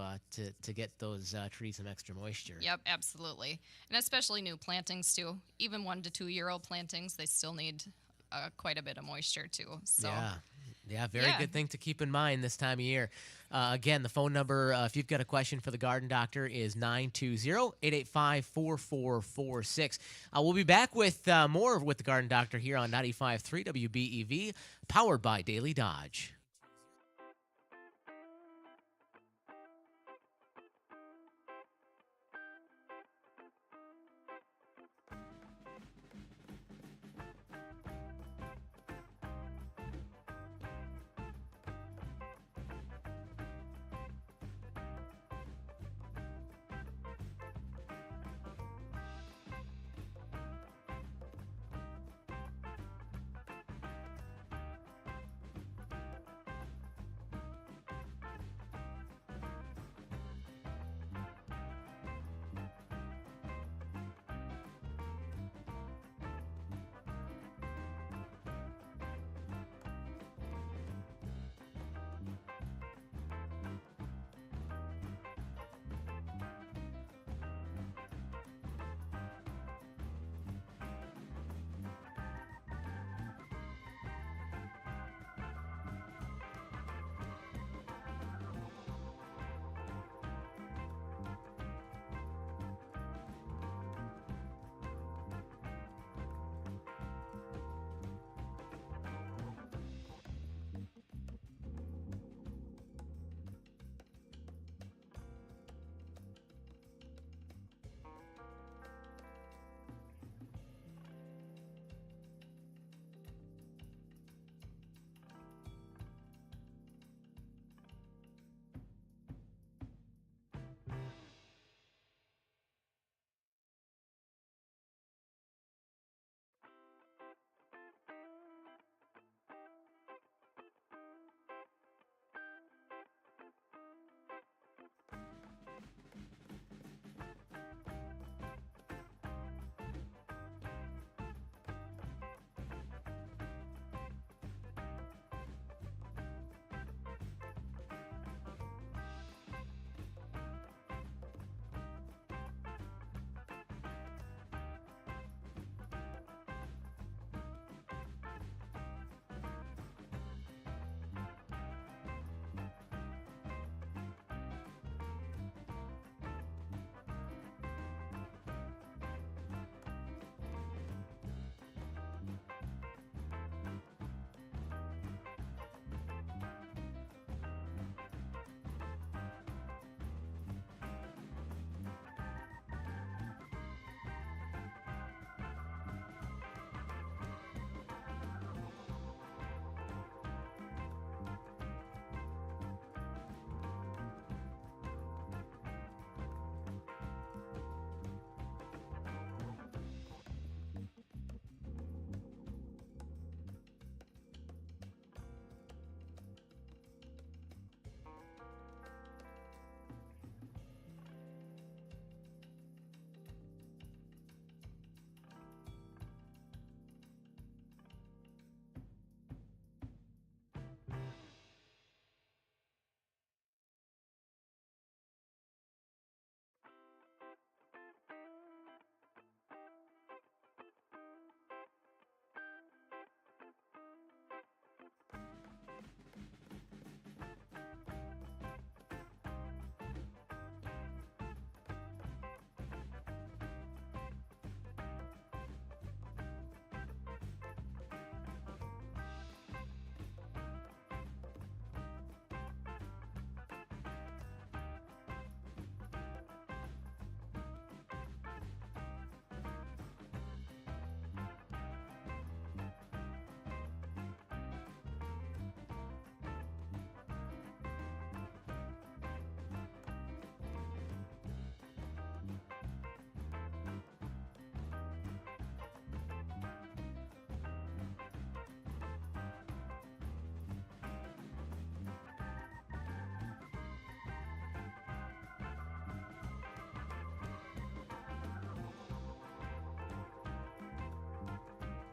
get those trees some extra moisture. Yep, absolutely, and especially new plantings too. Even 1 to 2 year old plantings, they still need quite a bit of moisture too. So. Yeah, very good thing to keep in mind this time of year. Again, the phone number, if you've got a question for the Garden Doctor, is 920-885-4446. We'll be back with more with the Garden Doctor here on 95.3 WBEV, powered by Daily Dodge.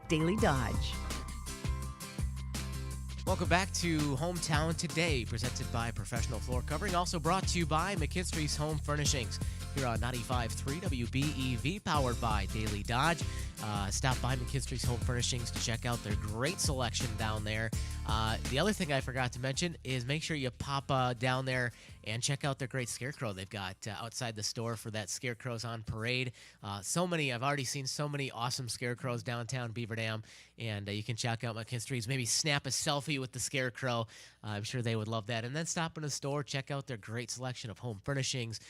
Daily Dodge. Welcome back to Hometown Today, presented by Professional Floor Covering, also brought to you by McGinnis Home Furnishings here on 95.3 WBEV, powered by Daily Dodge. Stop by McGinnis Home Furnishings to check out their great selection down there. The other thing I forgot to mention is make sure you pop down there and check out their great scarecrow they've got outside the store for that Scarecrows on Parade. I've already seen so many awesome scarecrows downtown Beaver Dam, and you can check out McGinnis. Maybe snap a selfie with the scarecrow. I'm sure they would love that. And then stop in the store, check out their great selection of home furnishings.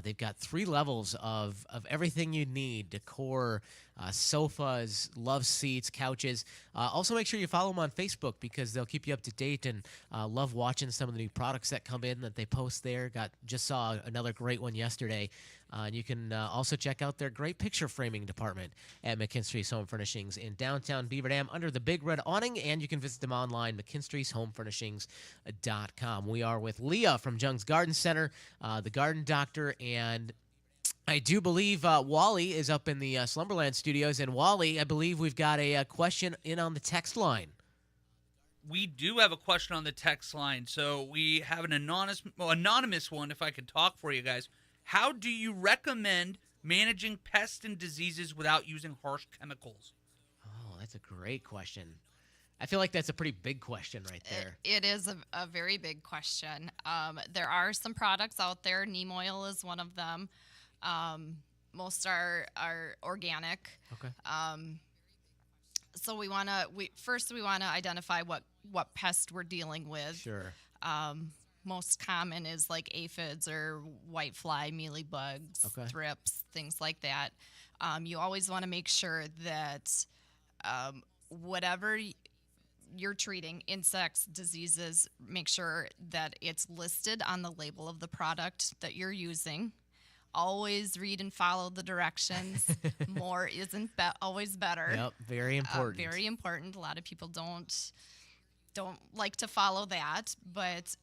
They've got 3 levels of everything you need: decor, sofas, love seats, couches. Also, make sure you follow them on Facebook because they'll keep you up to date, and love watching some of the new products that come in that they post there. Just saw another great one yesterday. And you can also check out their great picture framing department at McGinnis Home Furnishings in downtown Beaver Dam under the big red awning, and you can visit them online, McGinnisHomeFurnishings.com. We are with Leah from Jung's Garden Center, the garden doctor, and I do believe Wally is up in the Slumberland studios. And Wally, I believe we've got a question in on the text line. We do have a question on the text line. So we have an anonymous one, if I could talk for you guys. How do you recommend managing pests and diseases without using harsh chemicals? Oh, that's a great question. I feel like that's a pretty big question right there. It is a very big question. There are some products out there. Neem oil is one of them. Most are organic. Okay. So we want to identify what pest we're dealing with. Sure. Most common is like aphids or whitefly, mealybugs, thrips, things like that. You always want to make sure that whatever you're treating, insects, diseases, make sure that it's listed on the label of the product that you're using. Always read and follow the directions. More isn't always better. Yep, very important. Very important. A lot of people don't like to follow that, but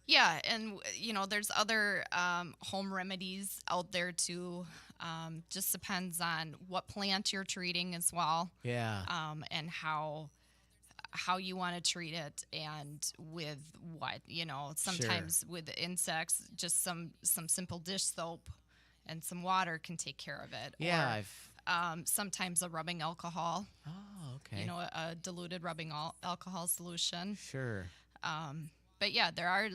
yeah, and there's other home remedies out there too. Just depends on what plant you're treating as well. Yeah. And how you want to treat it, and with what, sometimes Sure. with insects, just some simple dish soap and some water can take care of it. Yeah. Or, sometimes a rubbing alcohol. Oh, okay. A diluted rubbing alcohol solution. Sure. But yeah, there are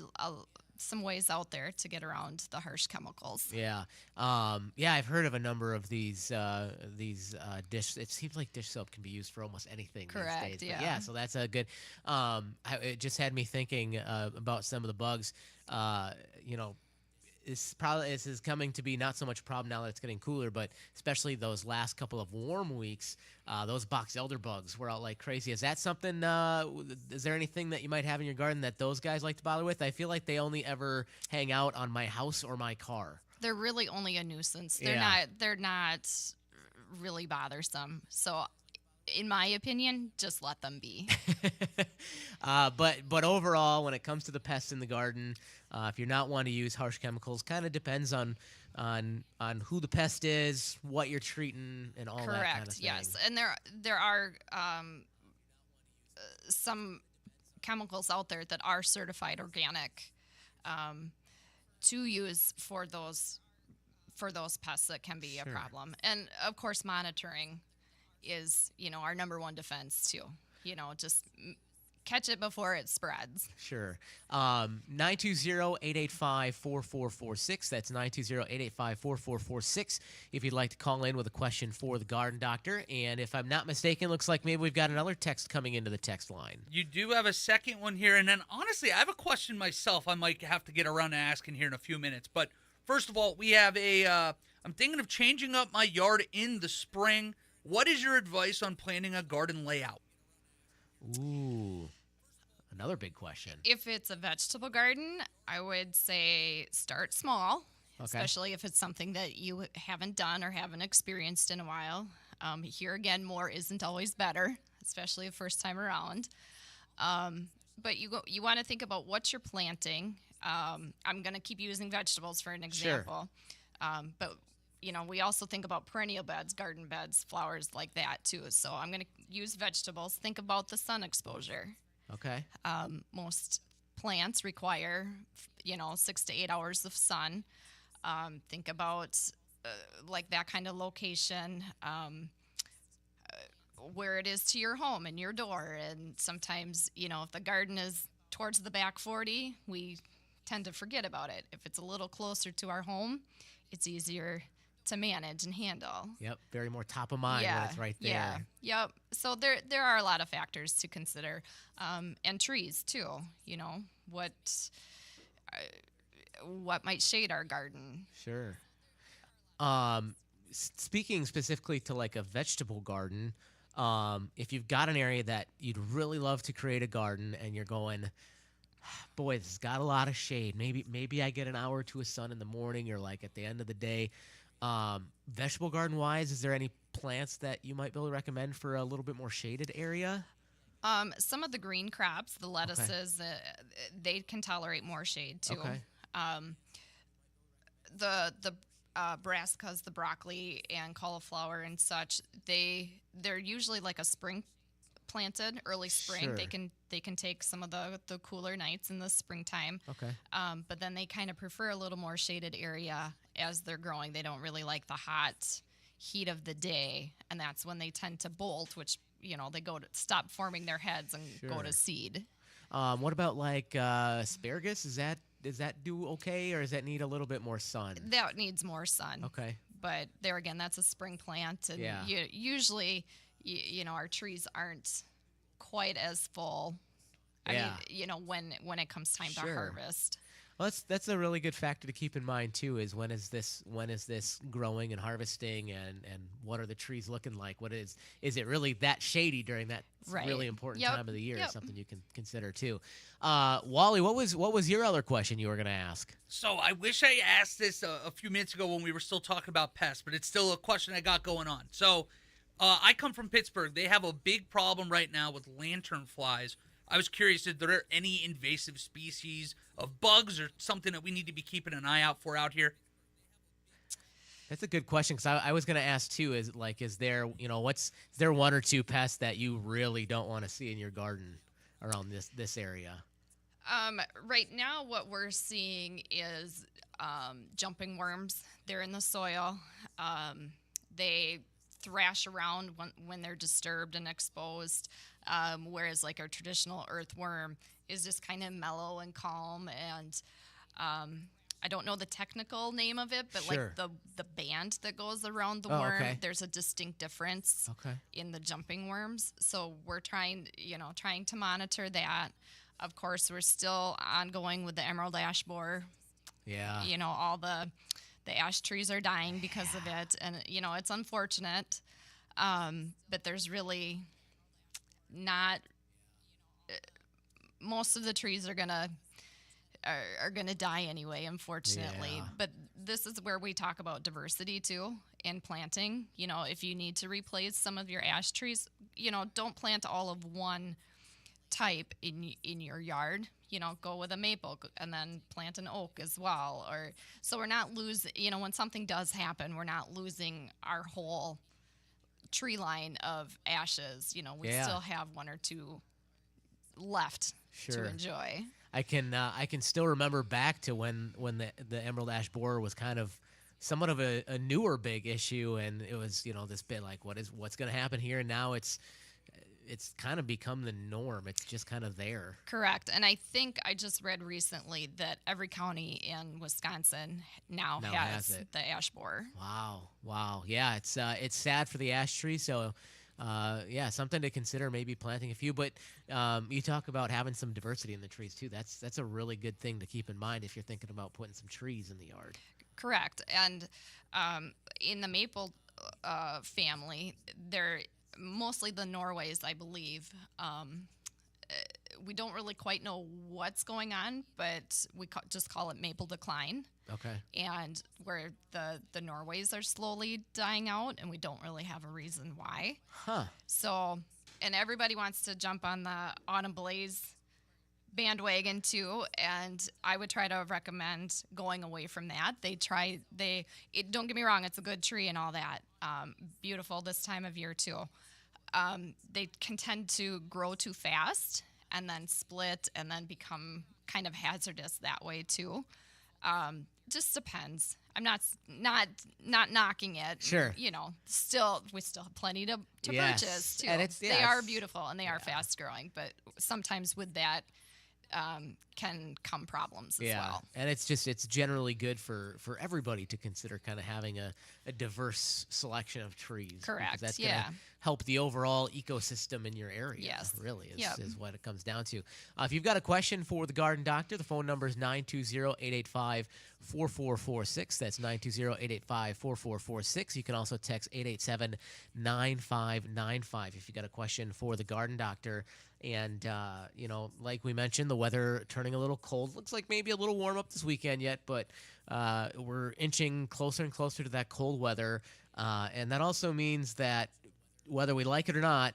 some ways out there to get around the harsh chemicals. Yeah. I've heard of a number of these dish. It seems like dish soap can be used for almost anything Correct, these days. yeah. But yeah, so that's a good. It just had me thinking about some of the bugs. This is coming to be not so much a problem now that it's getting cooler, but especially those last couple of warm weeks, those box elder bugs were out like crazy. Is that something? Is there anything that you might have in your garden that those guys like to bother with? I feel like they only ever hang out on my house or my car. They're really only a nuisance. They're not really bothersome. So, in my opinion, just let them be. But overall, when it comes to the pests in the garden, if you're not wanting to use harsh chemicals, kind of depends on who the pest is, what you're treating, and all that kind of thing. Yes, and there are some chemicals out there that are certified organic to use for those pests that can be a problem. And of course, monitoring is our number one defense too. Just catch it before it spreads. Sure. 920-885-4446. That's 920-885-4446 if you'd like to call in with a question for the garden doctor. And if I'm not mistaken, looks like maybe we've got another text coming into the text line. You do have a second one here, and then honestly, I have a question myself I might have to get around to asking here in a few minutes. But first of all, we have I'm thinking of changing up my yard in the spring. What is your advice on planning a garden layout? Ooh, another big question. If it's a vegetable garden, I would say start small, especially if it's something that you haven't done or haven't experienced in a while. Here again, more isn't always better, especially the first time around. But you want to think about what you're planting. I'm going to keep using vegetables for an example. But we also think about perennial beds, garden beds, flowers like that too. So I'm going to use vegetables. Think about the sun exposure. Okay. Most plants require, 6 to 8 hours of sun. Think about like that kind of location, where it is to your home and your door. And sometimes, if the garden is towards the back 40, we tend to forget about it. If it's a little closer to our home, it's easier to manage and handle. Yep, very more top of mind when it's right there. Yeah, yep. So there are a lot of factors to consider, and trees too. What might shade our garden. Sure. Speaking specifically to like a vegetable garden, if you've got an area that you'd really love to create a garden and you're going, boy, this has got a lot of shade. Maybe I get an hour or two of sun in the morning or like at the end of the day. Vegetable garden wise, is there any plants that you might be able to recommend for a little bit more shaded area? Some of the green crops, the lettuces, they can tolerate more shade too. Okay. The brassicas, the broccoli and cauliflower and such, they're usually like a spring planted, early spring. Sure. They can take some of the cooler nights in the springtime. Okay. But then they kind of prefer a little more shaded area as they're growing. They don't really like the hot heat of the day, and that's when they tend to bolt, which they go to stop forming their heads and go Sure. to seed. What about like asparagus? Does that do okay, or does that need a little bit more sun? That needs more sun. Okay. But there again, that's a spring plant, and Yeah. usually, our trees aren't quite as full. Yeah. I mean, when it comes time to Sure. harvest. Well, that's a really good factor to keep in mind too. Is when is this growing and harvesting, and what are the trees looking like? Is it really that shady during that Right. really important Yep. time of the year? Yep. Is something you can consider too. Wally, what was your other question you were going to ask? So I wish I asked this a few minutes ago when we were still talking about pests, but it's still a question I got going on. So I come from Pittsburgh. They have a big problem right now with lantern flies. I was curious, is there any invasive species of bugs or something that we need to be keeping an eye out for out here? That's a good question, because I was going to ask too. Is there is there one or two pests that you really don't want to see in your garden around this area? Right now, what we're seeing is jumping worms. They're in the soil. They thrash around when they're disturbed and exposed, whereas like our traditional earthworm is just kind of mellow and calm. And I don't know the technical name of it, but Sure. like the band that goes around the Oh, worm, okay. there's a distinct difference Okay. in the jumping worms. So we're trying to monitor that. Of course, we're still ongoing with the emerald ash borer. Yeah. All the ash trees are dying because of it, and it's unfortunate, but there's really not. Most of the trees are gonna die anyway, unfortunately. Yeah. But this is where we talk about diversity too in planting. If you need to replace some of your ash trees, don't plant all of one type in your yard. Go with a maple and then plant an oak as well. So we're not losing, when something does happen, we're not losing our whole tree line of ashes. We Yeah. still have one or two left Sure. to enjoy. I can still remember back to when the emerald ash borer was kind of somewhat of a newer big issue, and it was this bit like what's going to happen here, and now it's kind of become the norm. It's just kind of there. Correct. And I think I just read recently that every county in Wisconsin now has it. the ash borer. Wow. Yeah, it's sad for the ash tree. So, something to consider, maybe planting a few. But you talk about having some diversity in the trees too. That's a really good thing to keep in mind if you're thinking about putting some trees in the yard. Correct. And in the maple family, they're mostly the Norways, I believe. We don't really quite know what's going on, but we just call it maple decline. Okay. And where the Norways are slowly dying out, and we don't really have a reason why. Huh. So, and everybody wants to jump on the autumn blaze bandwagon too, and I would try to recommend going away from that. Don't get me wrong, it's a good tree and all that. Beautiful this time of year too. They can tend to grow too fast and then split and then become kind of hazardous that way too. Just depends. I'm not knocking it. Sure. You know, we still have plenty to Yes. purchase too. And They are beautiful and they are fast growing, but sometimes with that can come problems as well. And it's generally good for everybody to consider kind of having a diverse selection of trees. Correct. Because that's going to help the overall ecosystem in your area. Yes. Really is what it comes down to. If you've got a question for the Garden Doctor, the phone number is 920-885-4446. That's 920-885-4446. You can also text 887-9595 if you've got a question for the Garden Doctor. And, like we mentioned, the weather turning a little cold. Looks like maybe a little warm up this weekend yet, but we're inching closer and closer to that cold weather. And that also means that whether we like it or not,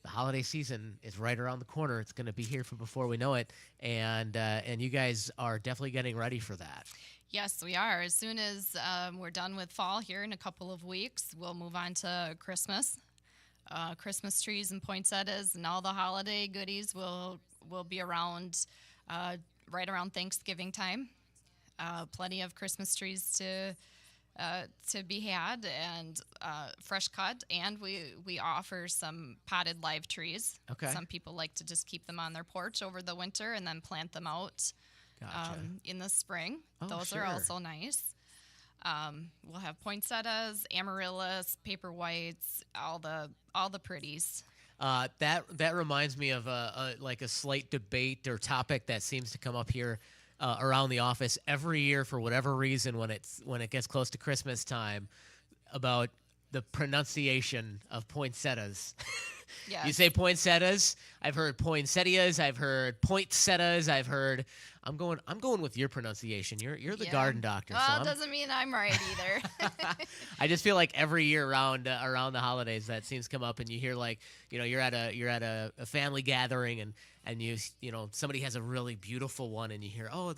the holiday season is right around the corner. It's going to be here before we know it. And you guys are definitely getting ready for that. Yes, we are. As soon as we're done with fall here in a couple of weeks, we'll move on to Christmas. Christmas trees and poinsettias and all the holiday goodies will be around right around Thanksgiving time. Plenty of Christmas trees to be had and fresh cut, and we offer some potted live trees. Okay. Some people like to just keep them on their porch over the winter and then plant them out in the spring. Those are also nice. We'll have poinsettias, amaryllis, paper whites, all the pretties. That reminds me of a slight debate or topic that seems to come up here around the office every year for whatever reason when it gets close to Christmas time about the pronunciation of poinsettias. Yes. You say poinsettias. I've heard poinsettias. I've heard poinsettias. I'm going with your pronunciation. You're the Garden Doctor. Well, it doesn't mean I'm right either. I just feel like every year around the holidays that seems to come up, and you hear you're at a family gathering and you somebody has a really beautiful one and you hear, oh,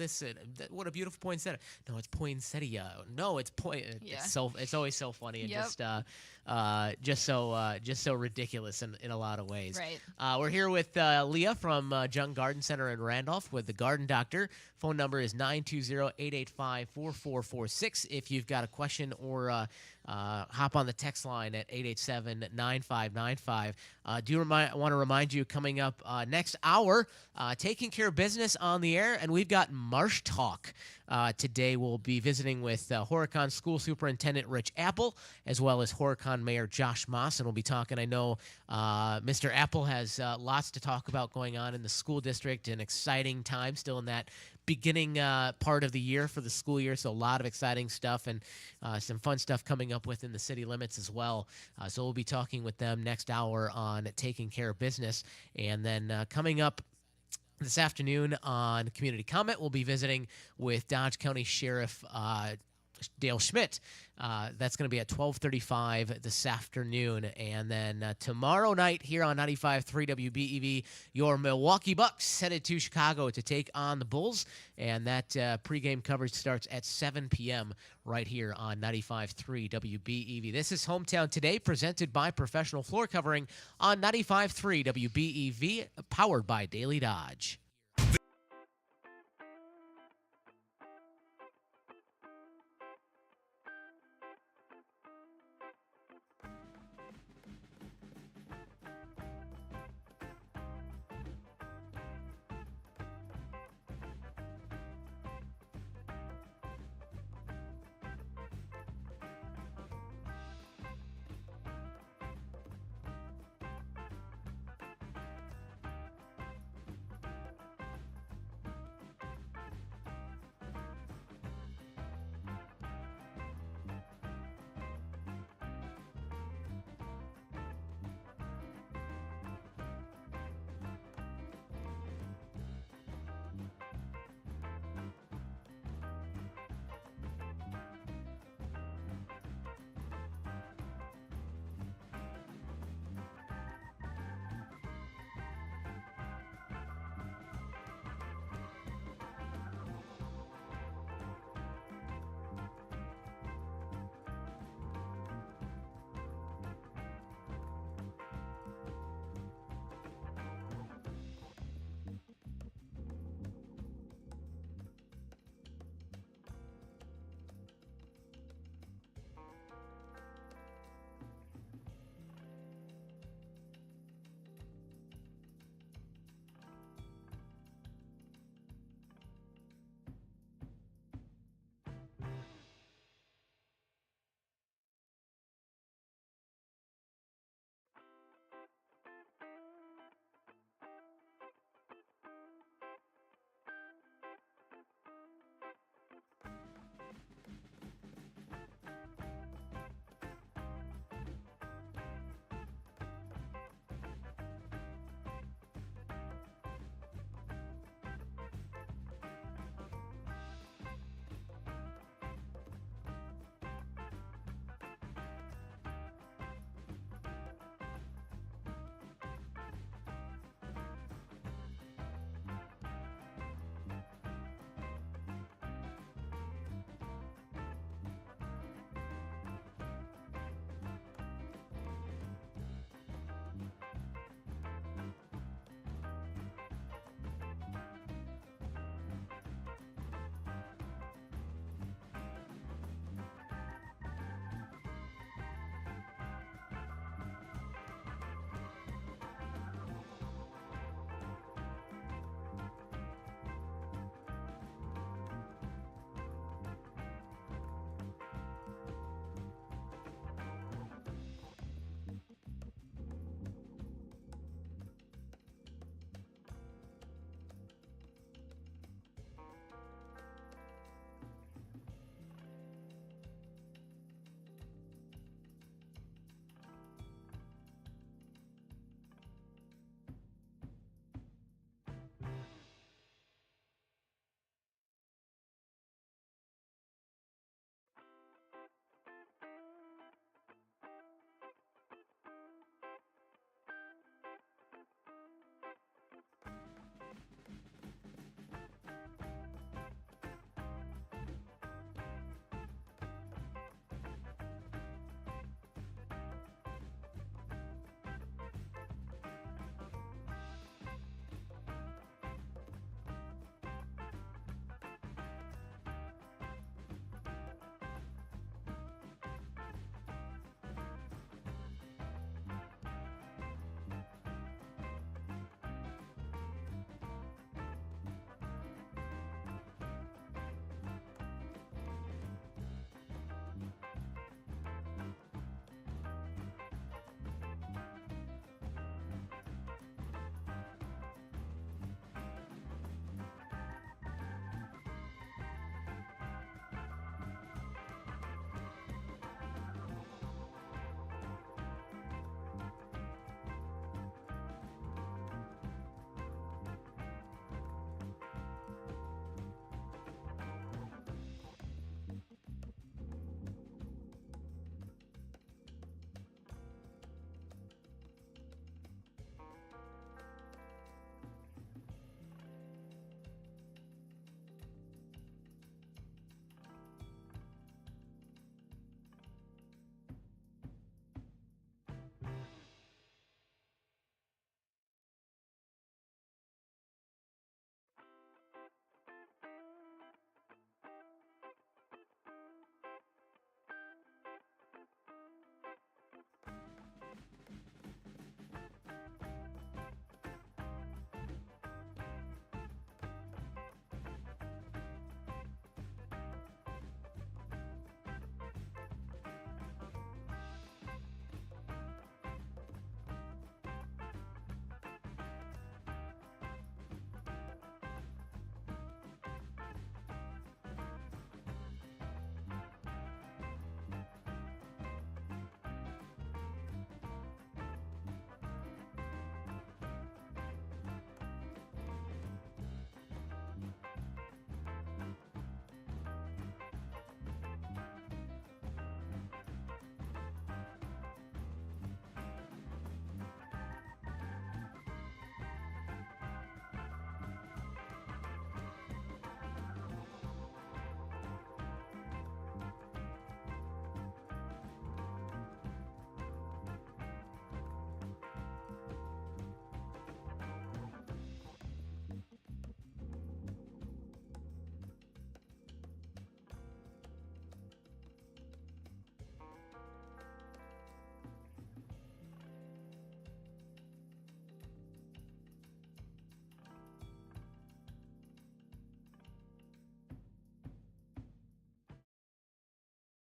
what a beautiful poinsettia. No, it's poinsettia. No, it's point. Yeah. It's always so funny and just so ridiculous in a lot of ways. Right. We're here with Leah from Jung Garden Center in Randolph with the Garden Doctor. Phone number is 920-885-4446. If you've got a question or hop on the text line at 887-9595. Want to remind you, coming up next hour, taking care of business on the air, and we've got Marsh Talk. Today we'll be visiting with Horicon School Superintendent Rich Apple, as well as Horicon Mayor Josh Moss, and we'll be talking. I know Mr. Apple has lots to talk about going on in the school district, an exciting time still in that beginning part of the year for the school year, so a lot of exciting stuff and some fun stuff coming up within the city limits as well. So we'll be talking with them next hour on taking care of business. And then coming up this afternoon on Community Comment, we'll be visiting with Dodge County Sheriff Dale Schmidt. That's going to be at 12:35 this afternoon. And then tomorrow night here on 95.3 WBEV, your Milwaukee Bucks headed to Chicago to take on the Bulls. And that pregame coverage starts at 7 p.m. right here on 95.3 WBEV. This is Hometown Today, presented by Professional Floor Covering on 95.3 WBEV, powered by Daily Dodge.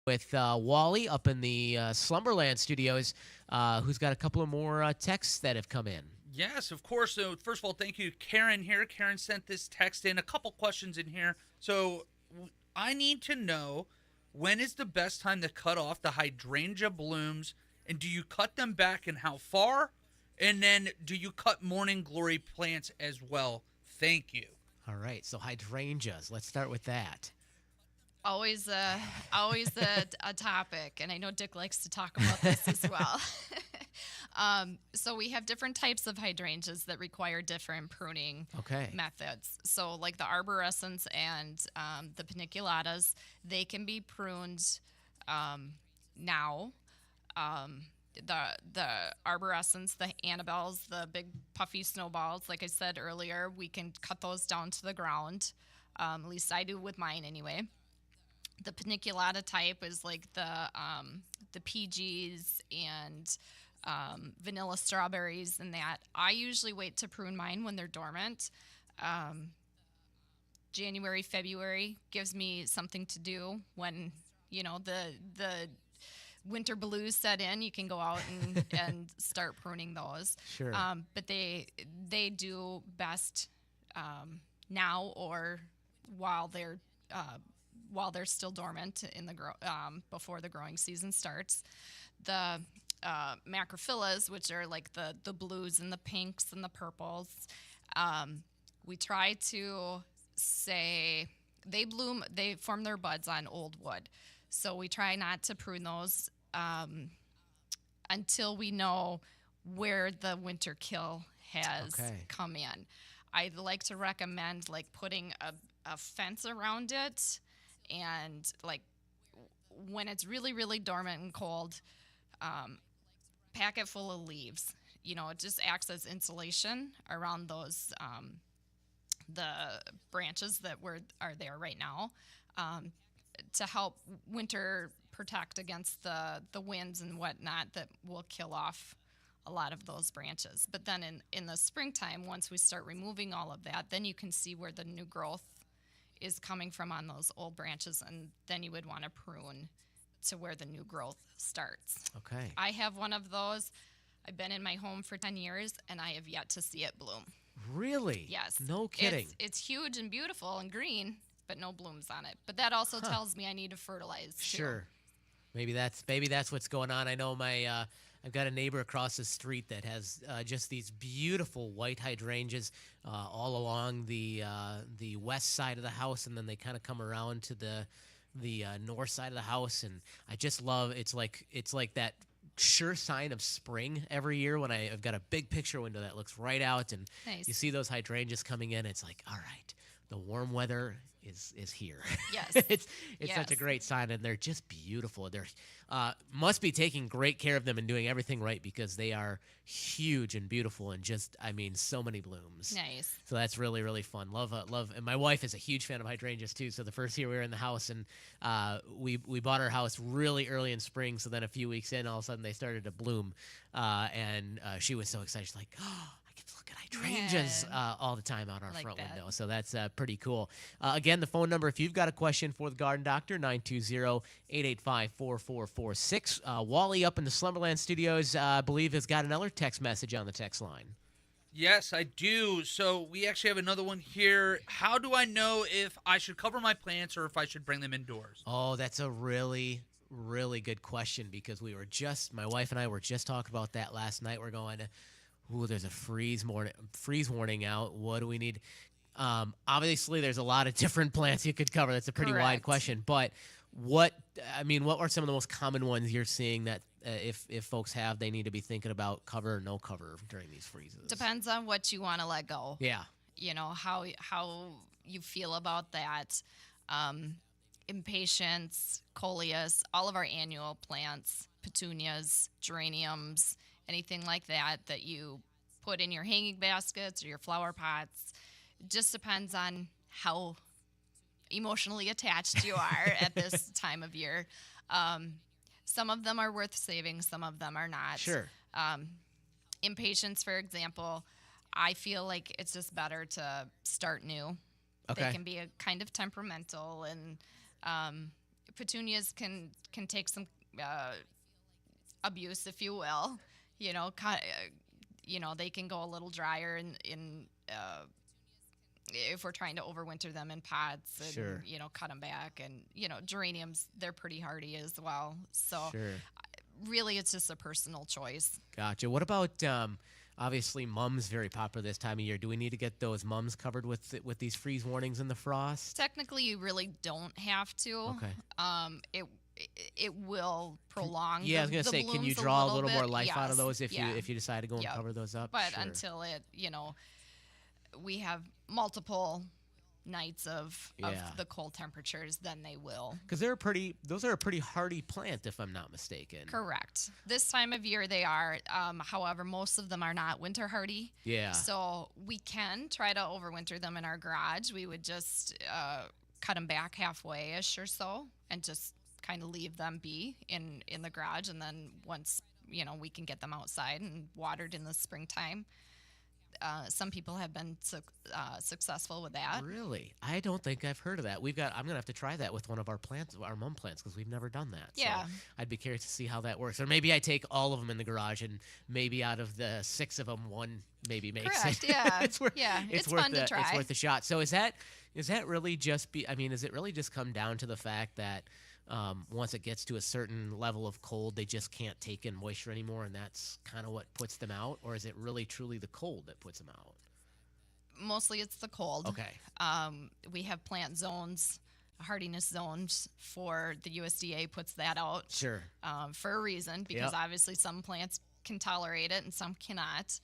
with Wally up in the Slumberland studios, who's got a couple of more texts that have come in. Yes, of course. So first of all, thank you, Karen here. Karen sent this text in. A couple questions in here. So I need to know, when is the best time to cut off the hydrangea blooms, and do you cut them back and how far? And then do you cut morning glory plants as well? Thank you. All right, so hydrangeas. Let's start with that. Always a topic, and I know Dick likes to talk about this as well. So we have different types of hydrangeas that require different pruning methods. So like the arborescens and the paniculatas, they can be pruned now. The arborescens, the Annabelles, the big puffy snowballs, like I said earlier, we can cut those down to the ground. At least I do with mine anyway. The paniculata type is like the PGs and vanilla strawberries and that. I usually wait to prune mine when they're dormant. January, February gives me something to do when, the winter blues set in. You can go out and start pruning those. Sure. But they do best now or while they're still dormant in the before the growing season starts. The macrophyllus, which are like the blues and the pinks and the purples, we try to say they form their buds on old wood. So we try not to prune those until we know where the winter kill has come in. I'd like to recommend like putting a fence around it, and like when it's really, really dormant and cold, pack it full of leaves. It just acts as insulation around those the branches that are there right now, to help winter protect against the winds and whatnot that will kill off a lot of those branches. But then in the springtime, once we start removing all of that, then you can see where the new growth is coming from on those old branches, and then you would want to prune to where the new growth starts. Okay. I have one of those. I've been in my home for 10 years, and I have yet to see it bloom. Really? Yes. No kidding. It's huge and beautiful and green, but no blooms on it. But that also tells me I need to fertilize too. Sure. Maybe that's what's going on. I know I've got a neighbor across the street that has just these beautiful white hydrangeas all along the west side of the house, and then they kind of come around to the north side of the house, and I just love it's like that sure sign of spring every year when I've got a big picture window that looks right out, and nice. You see those hydrangeas coming in. It's like, all right, the warm weather is here. Yes. it's such a great sign, and they're just beautiful. They're must be taking great care of them and doing everything right, because they are huge and beautiful and just, so many blooms. Nice. So that's really, really fun. Love. And my wife is a huge fan of hydrangeas too. So the first year we were in the house, and we bought our house really early in spring. So then a few weeks in, all of a sudden they started to bloom, and she was so excited. She's like, oh, I get to look at hydrangeas all the time out our front window. So that's pretty cool. Again, the phone number, if you've got a question for the Garden Doctor, 920-885-4446. Wally up in the Slumberland studios, I believe, has got another text message on the text line. Yes, I do. So we actually have another one here. How do I know if I should cover my plants or if I should bring them indoors? Oh, that's a really, really good question, because my wife and I were just talking about that last night. We're going, there's a freeze warning out. What do we need? Obviously, there's a lot of different plants you could cover. That's a pretty wide question. But what are some of the most common ones you're seeing that if folks they need to be thinking about cover or no cover during these freezes? Depends on what you want to let go. Yeah. How you feel about that. Impatiens, coleus, all of our annual plants, petunias, geraniums, anything like that you put in your hanging baskets or your flower pots. It just depends on how emotionally attached you are at this time of year. Some of them are worth saving, some of them are not. Sure. Impatiens, for example, I feel like it's just better to start new. Okay. They can be a kind of temperamental, and petunias can take some abuse, if you will. They can go a little drier in if we're trying to overwinter them in pots and Sure. cut them back. And geraniums, they're pretty hardy as well. So Sure. really, it's just a personal choice. Gotcha. What about obviously mums very popular this time of year? Do we need to get those mums covered with these freeze warnings and the frost? Technically, you really don't have to. Okay. It will prolong. Yeah, I was gonna say, can you blooms draw a little more bit. life out of Yes. those if Yeah. you decide to go and Yep. cover those up? But Sure. until we have multiple nights of Yeah. the cold temperatures, then they will. Because those are a pretty hardy plant, if I'm not mistaken. Correct. This time of year they are. However, most of them are not winter hardy. Yeah. So we can try to overwinter them in our garage. We would just cut them back halfway-ish or so and just kind of leave them be in the garage. And then once, we can get them outside and watered in the springtime. Some people have been successful with that. Really? I don't think I've heard of that. I'm going to have to try that with one of our plants, our mum plants, because we've never done that. Yeah. So I'd be curious to see how that works. Or maybe I take all of them in the garage, and maybe out of the 6 of them, one maybe makes Correct, it. yeah. it's worth Fun to try. It's worth the shot. So is that really just does it really just come down to the fact that once it gets to a certain level of cold, they just can't take in moisture anymore, and that's kind of what puts them out? Or is it really truly the cold that puts them out? Mostly it's the cold. Okay. We have plant zones, hardiness zones for the USDA puts that out. Sure. For a reason, because Yep. obviously some plants can tolerate it and some cannot.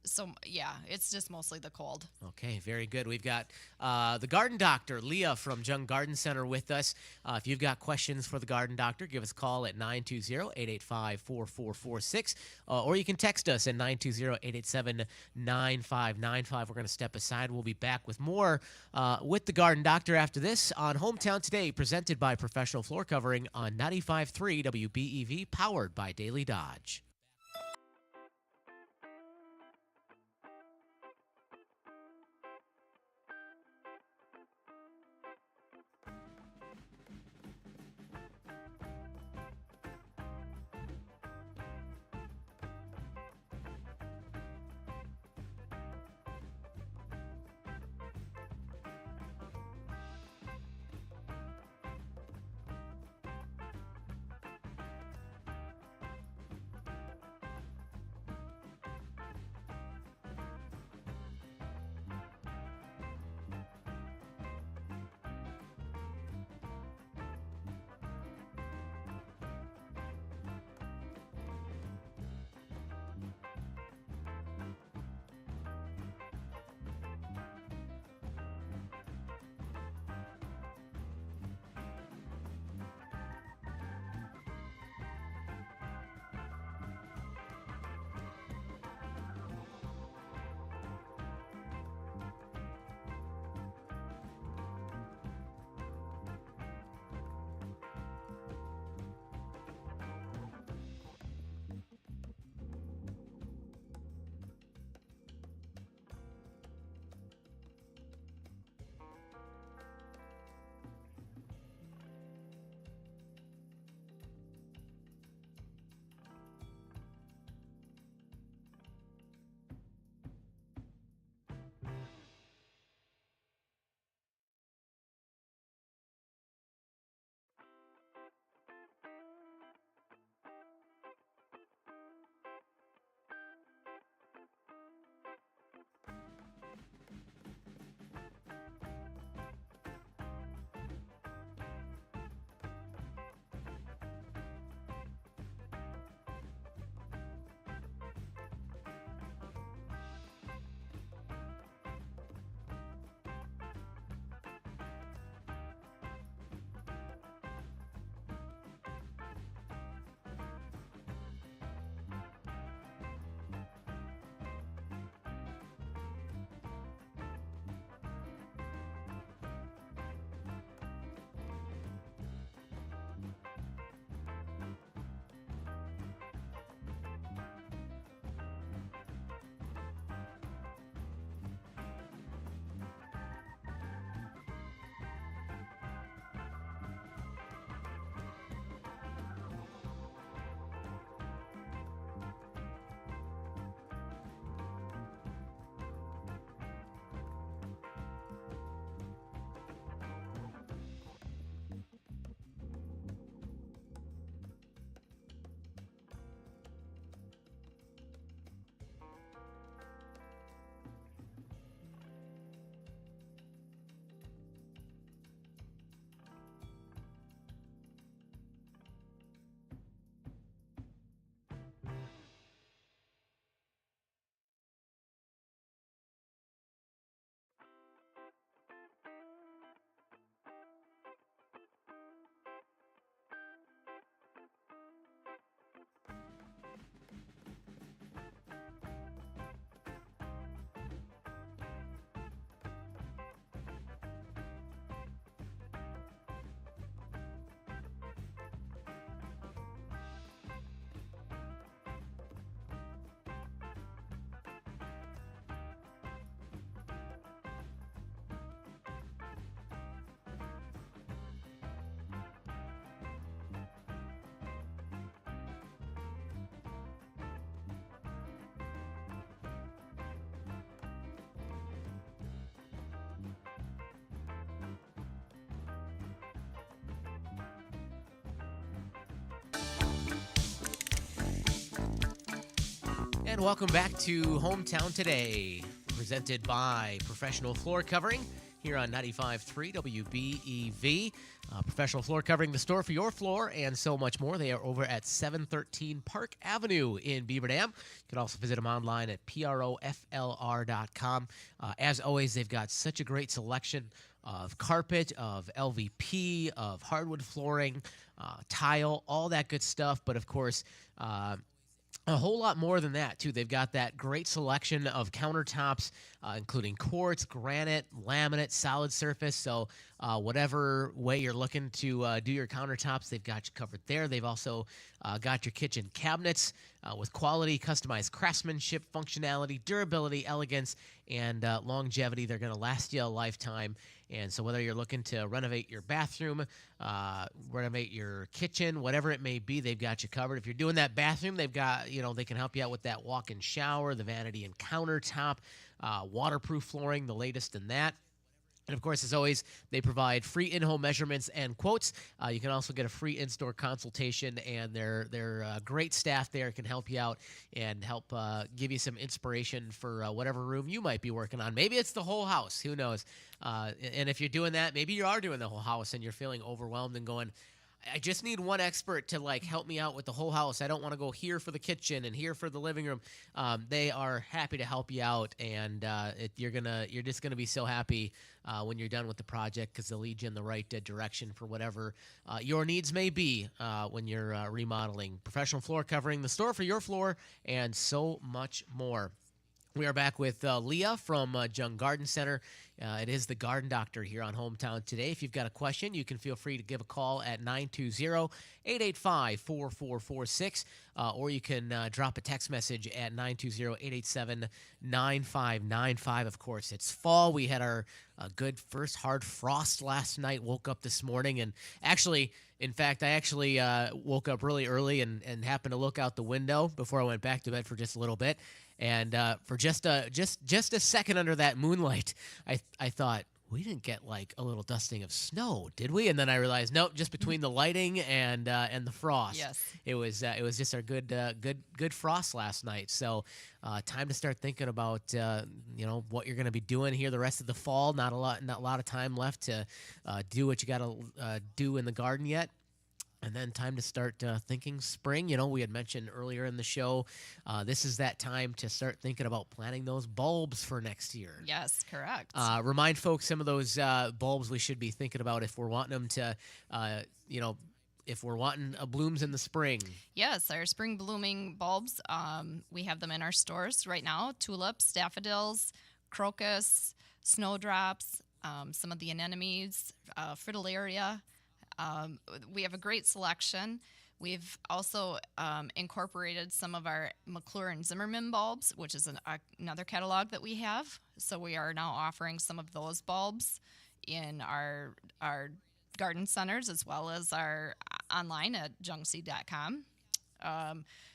So yeah, it's just mostly the cold. Okay, very good. We've got the garden doctor, Leah from Jung Garden Center with us. If you've got questions for the garden doctor, give us a call at 920-885-4446, or you can text us at 920-887-9595. We're going to step aside. We'll be back with more with the garden doctor after this on Hometown Today, presented by Professional Floor Covering on 95.3 WBEV, powered by Daily Dodge. And welcome back to Hometown Today, presented by Professional Floor Covering here on 95.3 WBEV. Professional Floor Covering, the store for your floor and so much more. They are over at 713 Park Avenue in Beaver Dam. You can also visit them online at proflr.com. As always, they've got such a great selection of carpet, of LVP, of hardwood flooring, tile, all that good stuff. But, of course, a whole lot more than that, too. They've got that great selection of countertops, including quartz, granite, laminate, solid surface. So whatever way you're looking to do your countertops, they've got you covered there. They've also got your kitchen cabinets with quality, customized craftsmanship, functionality, durability, elegance, and longevity. They're going to last you a lifetime. And so whether you're looking to renovate your bathroom, renovate your kitchen, whatever it may be, they've got you covered. If you're doing that bathroom, they've got, they can help you out with that walk-in shower, the vanity and countertop, waterproof flooring, the latest in that. And, of course, as always, they provide free in-home measurements and quotes. You can also get a free in-store consultation, and their great staff there can help you out and help give you some inspiration for whatever room you might be working on. Maybe it's the whole house. Who knows? And if you're doing that, maybe you are doing the whole house and you're feeling overwhelmed and going, I just need one expert to help me out with the whole house. I don't want to go here for the kitchen and here for the living room. They are happy to help you out, and you're just gonna be so happy when you're done with the project, because they'll lead you in the right direction for whatever your needs may be when you're remodeling. Professional Floor Covering, the store for your floor, and so much more. We are back with Leah from Jung Garden Center. It is the Garden Doctor here on Hometown Today. If you've got a question, you can feel free to give a call at 920-885-4446, or you can drop a text message at 920-887-9595. Of course, it's fall. We had our good first hard frost last night, woke up this morning, and I actually woke up really early and happened to look out the window before I went back to bed for just a little bit. And for just a second under that moonlight, I thought, we didn't get a little dusting of snow, did we? And then I realized, nope, just between the lighting and the frost. Yes. It was just our good frost last night. So time to start thinking about what you're going to be doing here the rest of the fall. Not a lot of time left to do what you got to do in the garden yet. And then time to start thinking spring. We had mentioned earlier in the show, this is that time to start thinking about planting those bulbs for next year. Yes, correct. Remind folks some of those bulbs we should be thinking about if we're wanting them to, if we're wanting blooms in the spring. Yes, our spring blooming bulbs, we have them in our stores right now. Tulips, daffodils, crocus, snowdrops, some of the anemones, fritillaria. We have a great selection. We've also incorporated some of our McClure and Zimmerman bulbs, which is another catalog that we have. So we are now offering some of those bulbs in our garden centers, as well as our online at jungseed.com.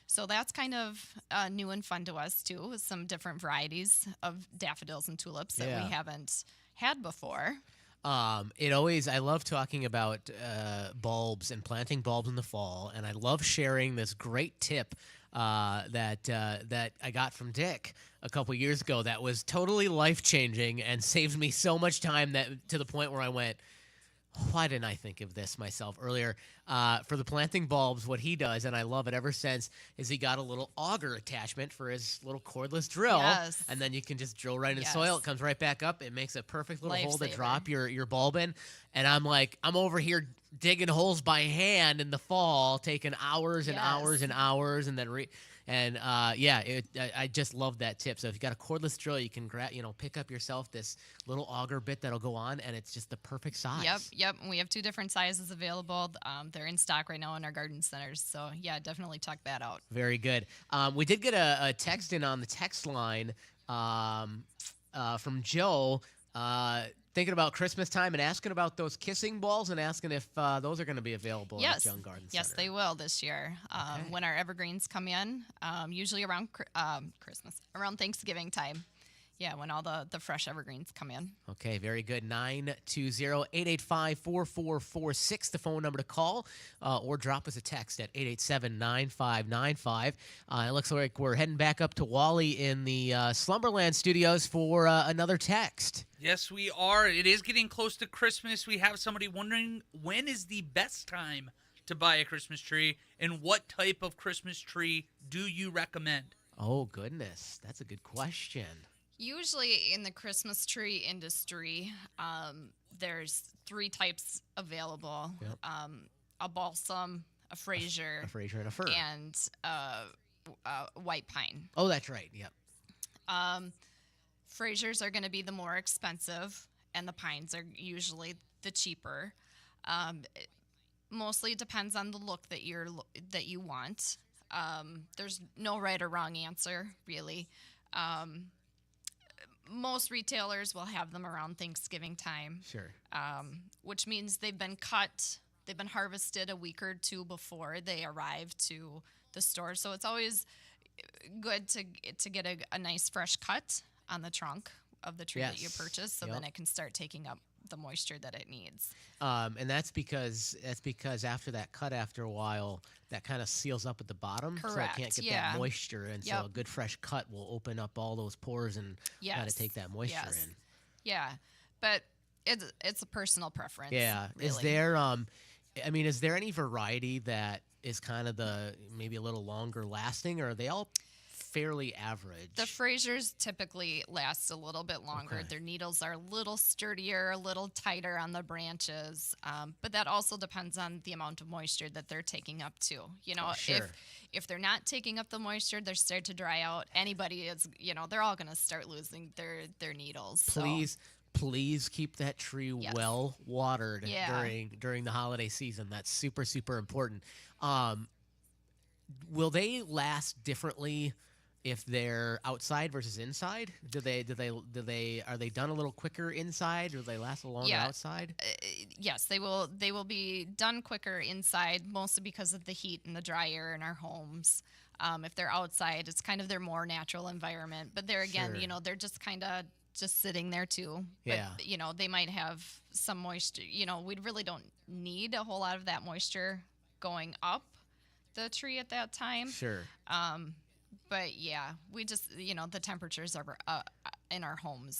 So that's kind of new and fun to us too, with some different varieties of daffodils and tulips that we haven't had before. I love talking about bulbs and planting bulbs in the fall, and I love sharing this great tip that I got from Dick a couple years ago that was totally life-changing and saved me so much time to the point where I went, why didn't I think of this myself earlier? For the planting bulbs, what he does, and I love it ever since, is he got a little auger attachment for his little cordless drill. Yes. And then you can just drill right in the soil. It comes right back up. It makes a perfect little hole to drop your bulb in. And I'm over here digging holes by hand in the fall, taking hours and hours and hours, and then I just love that tip. So if you got a cordless drill, you can pick up yourself this little auger bit that'll go on, and it's just the perfect size. Yep. And we have 2 different sizes available. They're in stock right now in our garden centers. So yeah, definitely check that out. Very good. We did get a text in on the text line from Joe. Thinking about Christmas time and asking about those kissing balls and asking if those are going to be available at Young Garden Center. Yes, they will this year. When our evergreens come in, usually around Christmas, around Thanksgiving time. Yeah, when all the fresh evergreens come in. Okay, very good. 920-885-4446, the phone number to call, or drop us a text at 887-9595. It looks like we're heading back up to Wally in the Slumberland studios for another text. Yes, we are. It is getting close to Christmas. We have somebody wondering when is the best time to buy a Christmas tree, and what type of Christmas tree do you recommend? Oh, goodness. That's a good question. Usually in the Christmas tree industry, there's 3 types available. Yep. A balsam, a Fraser, A Fraser and a fir. and white pine. Oh, that's right. Yep. Frasers are going to be the more expensive, and the pines are usually the cheaper. It mostly depends on the look that you want. There's no right or wrong answer, really. Most retailers will have them around Thanksgiving time. Sure. Which means they've been cut, they've been harvested a week or 2 before they arrive to the store. So it's always good to get a nice fresh cut on the trunk of the tree that you purchase, so then it can start taking up the moisture that it needs. And that's because after that cut, after a while, that kind of seals up at the bottom. Correct. So it can't get that moisture. And so a good fresh cut will open up all those pores and kind of take that moisture in. Yeah. But it's a personal preference. Yeah. Really. Is there any variety that is kind of maybe a little longer lasting, or are they all fairly average? The Frasers typically last a little bit longer. Okay. Their needles are a little sturdier, a little tighter on the branches, but that also depends on the amount of moisture that they're taking up too. Sure. If they're not taking up the moisture, they start to dry out. Anybody is, they're all going to start losing their needles. Please keep that tree well watered during the holiday season. That's super, super important. Will they last differently if they're outside versus inside? Are they done a little quicker inside, or do they last a longer outside? Yes, they will be done quicker inside, mostly because of the heat and the dry air in our homes. If they're outside, it's kind of their more natural environment. But there again, Sure. they're just kind of just sitting there too. Yeah. But, they might have some moisture. We really don't need a whole lot of that moisture going up the tree at that time. Sure. But yeah, we just the temperatures are in our homes.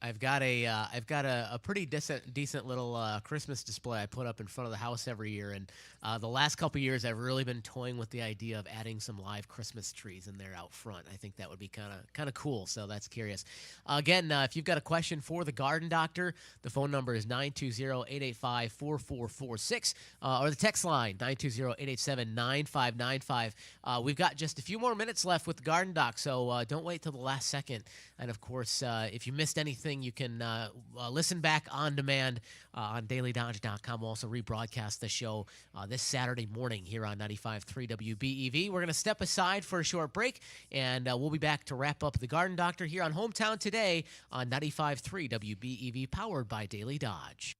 I've got a pretty decent little Christmas display I put up in front of the house every year, and the last couple years I've really been toying with the idea of adding some live Christmas trees in there out front. I think that would be kind of cool. So that's curious. Again, if you've got a question for the Garden Doctor, the phone number is 920-885-4446, or the text line 920-887-9595. We've got just a few more minutes left with the Garden Doc, so don't wait till the last second. And of course, if you missed anything, you can listen back on demand on dailydodge.com. We'll also rebroadcast the show this Saturday morning here on 95.3 WBEV. We're going to step aside for a short break, and we'll be back to wrap up the Garden Doctor here on Hometown Today on 95.3 WBEV, powered by Daily Dodge.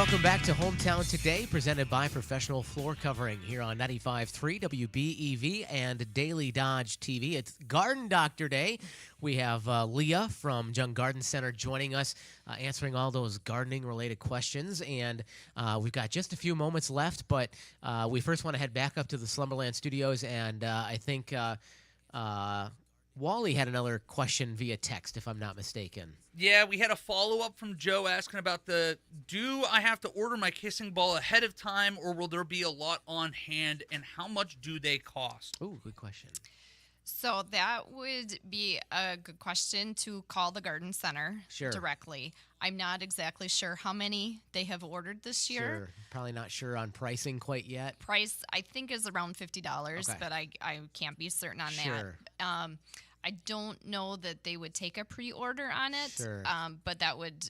Welcome back to Hometown Today, presented by Professional Floor Covering here on 95.3 WBEV and Daily Dodge TV. It's Garden Doctor Day. We have Leah from Jung Garden Center joining us, answering all those gardening-related questions. And we've got just a few moments left, but we first want to head back up to the Slumberland Studios, and I think Wally had another question via text, if I'm not mistaken. Yeah, we had a follow-up from Joe asking about do I have to order my kissing ball ahead of time, or will there be a lot on hand, and how much do they cost? Ooh, good question. So that would be a good question to call the garden center directly. I'm not exactly sure how many they have ordered this year. Sure. Probably not sure on pricing quite yet. Price, I think, is around $50, but I can't be certain on that. I don't know that they would take a pre-order on it, but that would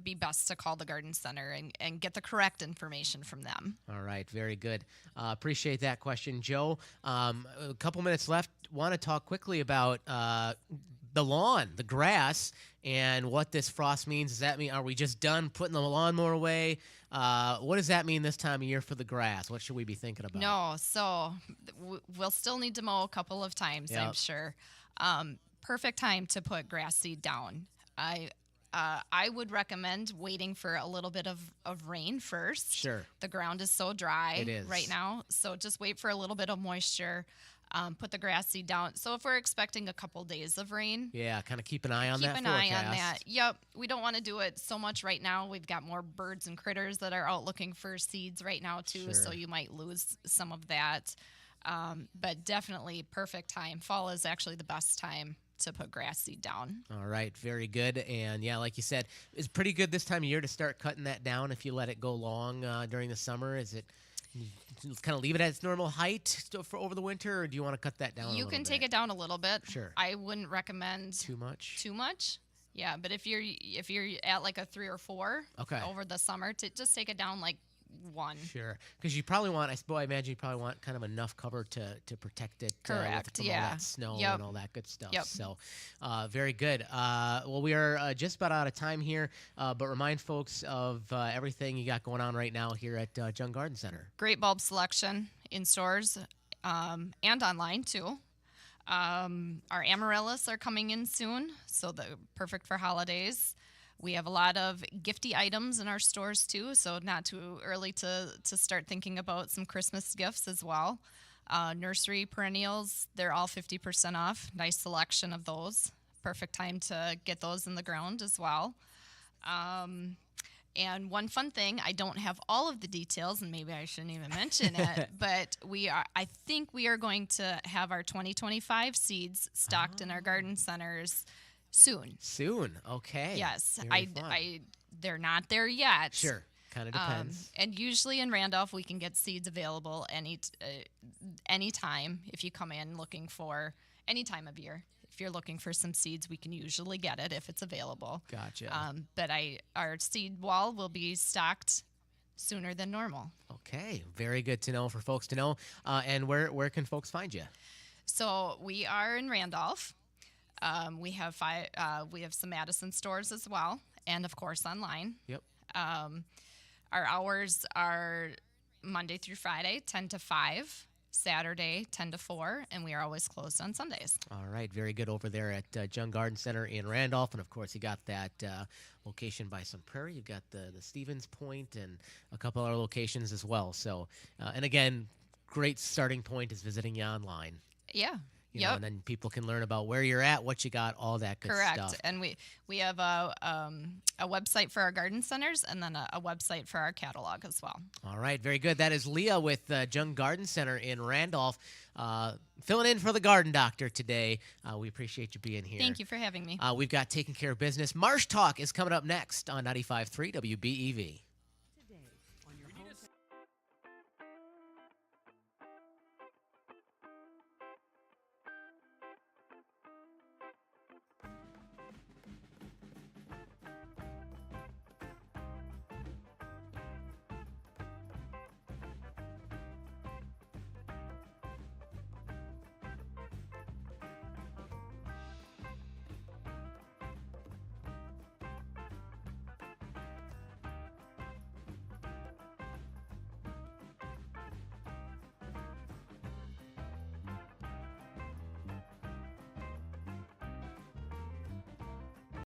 be best to call the garden center and get the correct information from them. All right, very good. Appreciate that question, Joe. A couple minutes left. Want to talk quickly about the lawn, the grass, and what this frost means. Does that mean, are we just done putting the lawnmower away? What does that mean this time of year for the grass? What should we be thinking about? No, so we'll still need to mow a couple of times, I'm sure. Perfect time to put grass seed down. I would recommend waiting for a little bit of rain first. Sure. The ground is so dry right now, so just wait for a little bit of moisture. Put the grass seed down. So if we're expecting a couple days of rain, kind of keep an eye on that. Keep an eye on that. Yep. We don't want to do it so much right now. We've got more birds and critters that are out looking for seeds right now too, so you might lose some of that. But definitely perfect time. Fall is actually the best time to put grass seed down. All right, very good. And yeah, like you said, it's pretty good this time of year to start cutting that down if you let it go long during the summer. Is it kind of leave it at its normal height for over the winter, or do you want to cut that down? You can take it down a little bit. Sure. I wouldn't recommend too much. Yeah, but if you're at like a 3 or 4 over the summer, to just take it down like 1. Sure, because you probably want, I imagine you probably want kind of enough cover to protect it. Correct. From all that snow and all that good stuff. So, very good. Well, we are just about out of time here, but remind folks of everything you got going on right now here at Jung Garden Center. Great bulb selection in stores and online too. Our amaryllis are coming in soon, so they're perfect for holidays. We have a lot of gifty items in our stores too, so not too early to start thinking about some Christmas gifts as well. Nursery perennials, they're all 50% off. Nice selection of those. Perfect time to get those in the ground as well. And one fun thing, I don't have all of the details, and maybe I shouldn't even mention it, but I think we are going to have our 2025 seeds stocked in our garden centers soon. Okay. Yes. They're not there yet. Sure. Kind of depends. And usually in Randolph, we can get seeds available any time if you come in looking for any time of year. If you're looking for some seeds, we can usually get it if it's available. Gotcha. But our seed wall will be stocked sooner than normal. Okay. Very good to know for folks to know. And where can folks find you? So we are in Randolph. We have some Madison stores as well, and of course online. Yep. Our hours are Monday through Friday, 10 to 5, Saturday, 10 to 4, and we are always closed on Sundays. All right, very good over there at Jung Garden Center in Randolph, and of course you got that location by Sun Prairie. You've got the Stevens Point and a couple other locations as well. So, and again, great starting point is visiting you online. Yeah. You know, and then people can learn about where you're at, what you got, all that good stuff. Correct. And we have a website for our garden centers and then a website for our catalog as well. All right. Very good. That is Leah with Jung Garden Center in Randolph, filling in for the Garden Doctor today. We appreciate you being here. Thank you for having me. We've got Taking Care of Business. Marsh Talk is coming up next on 95.3 WBEV.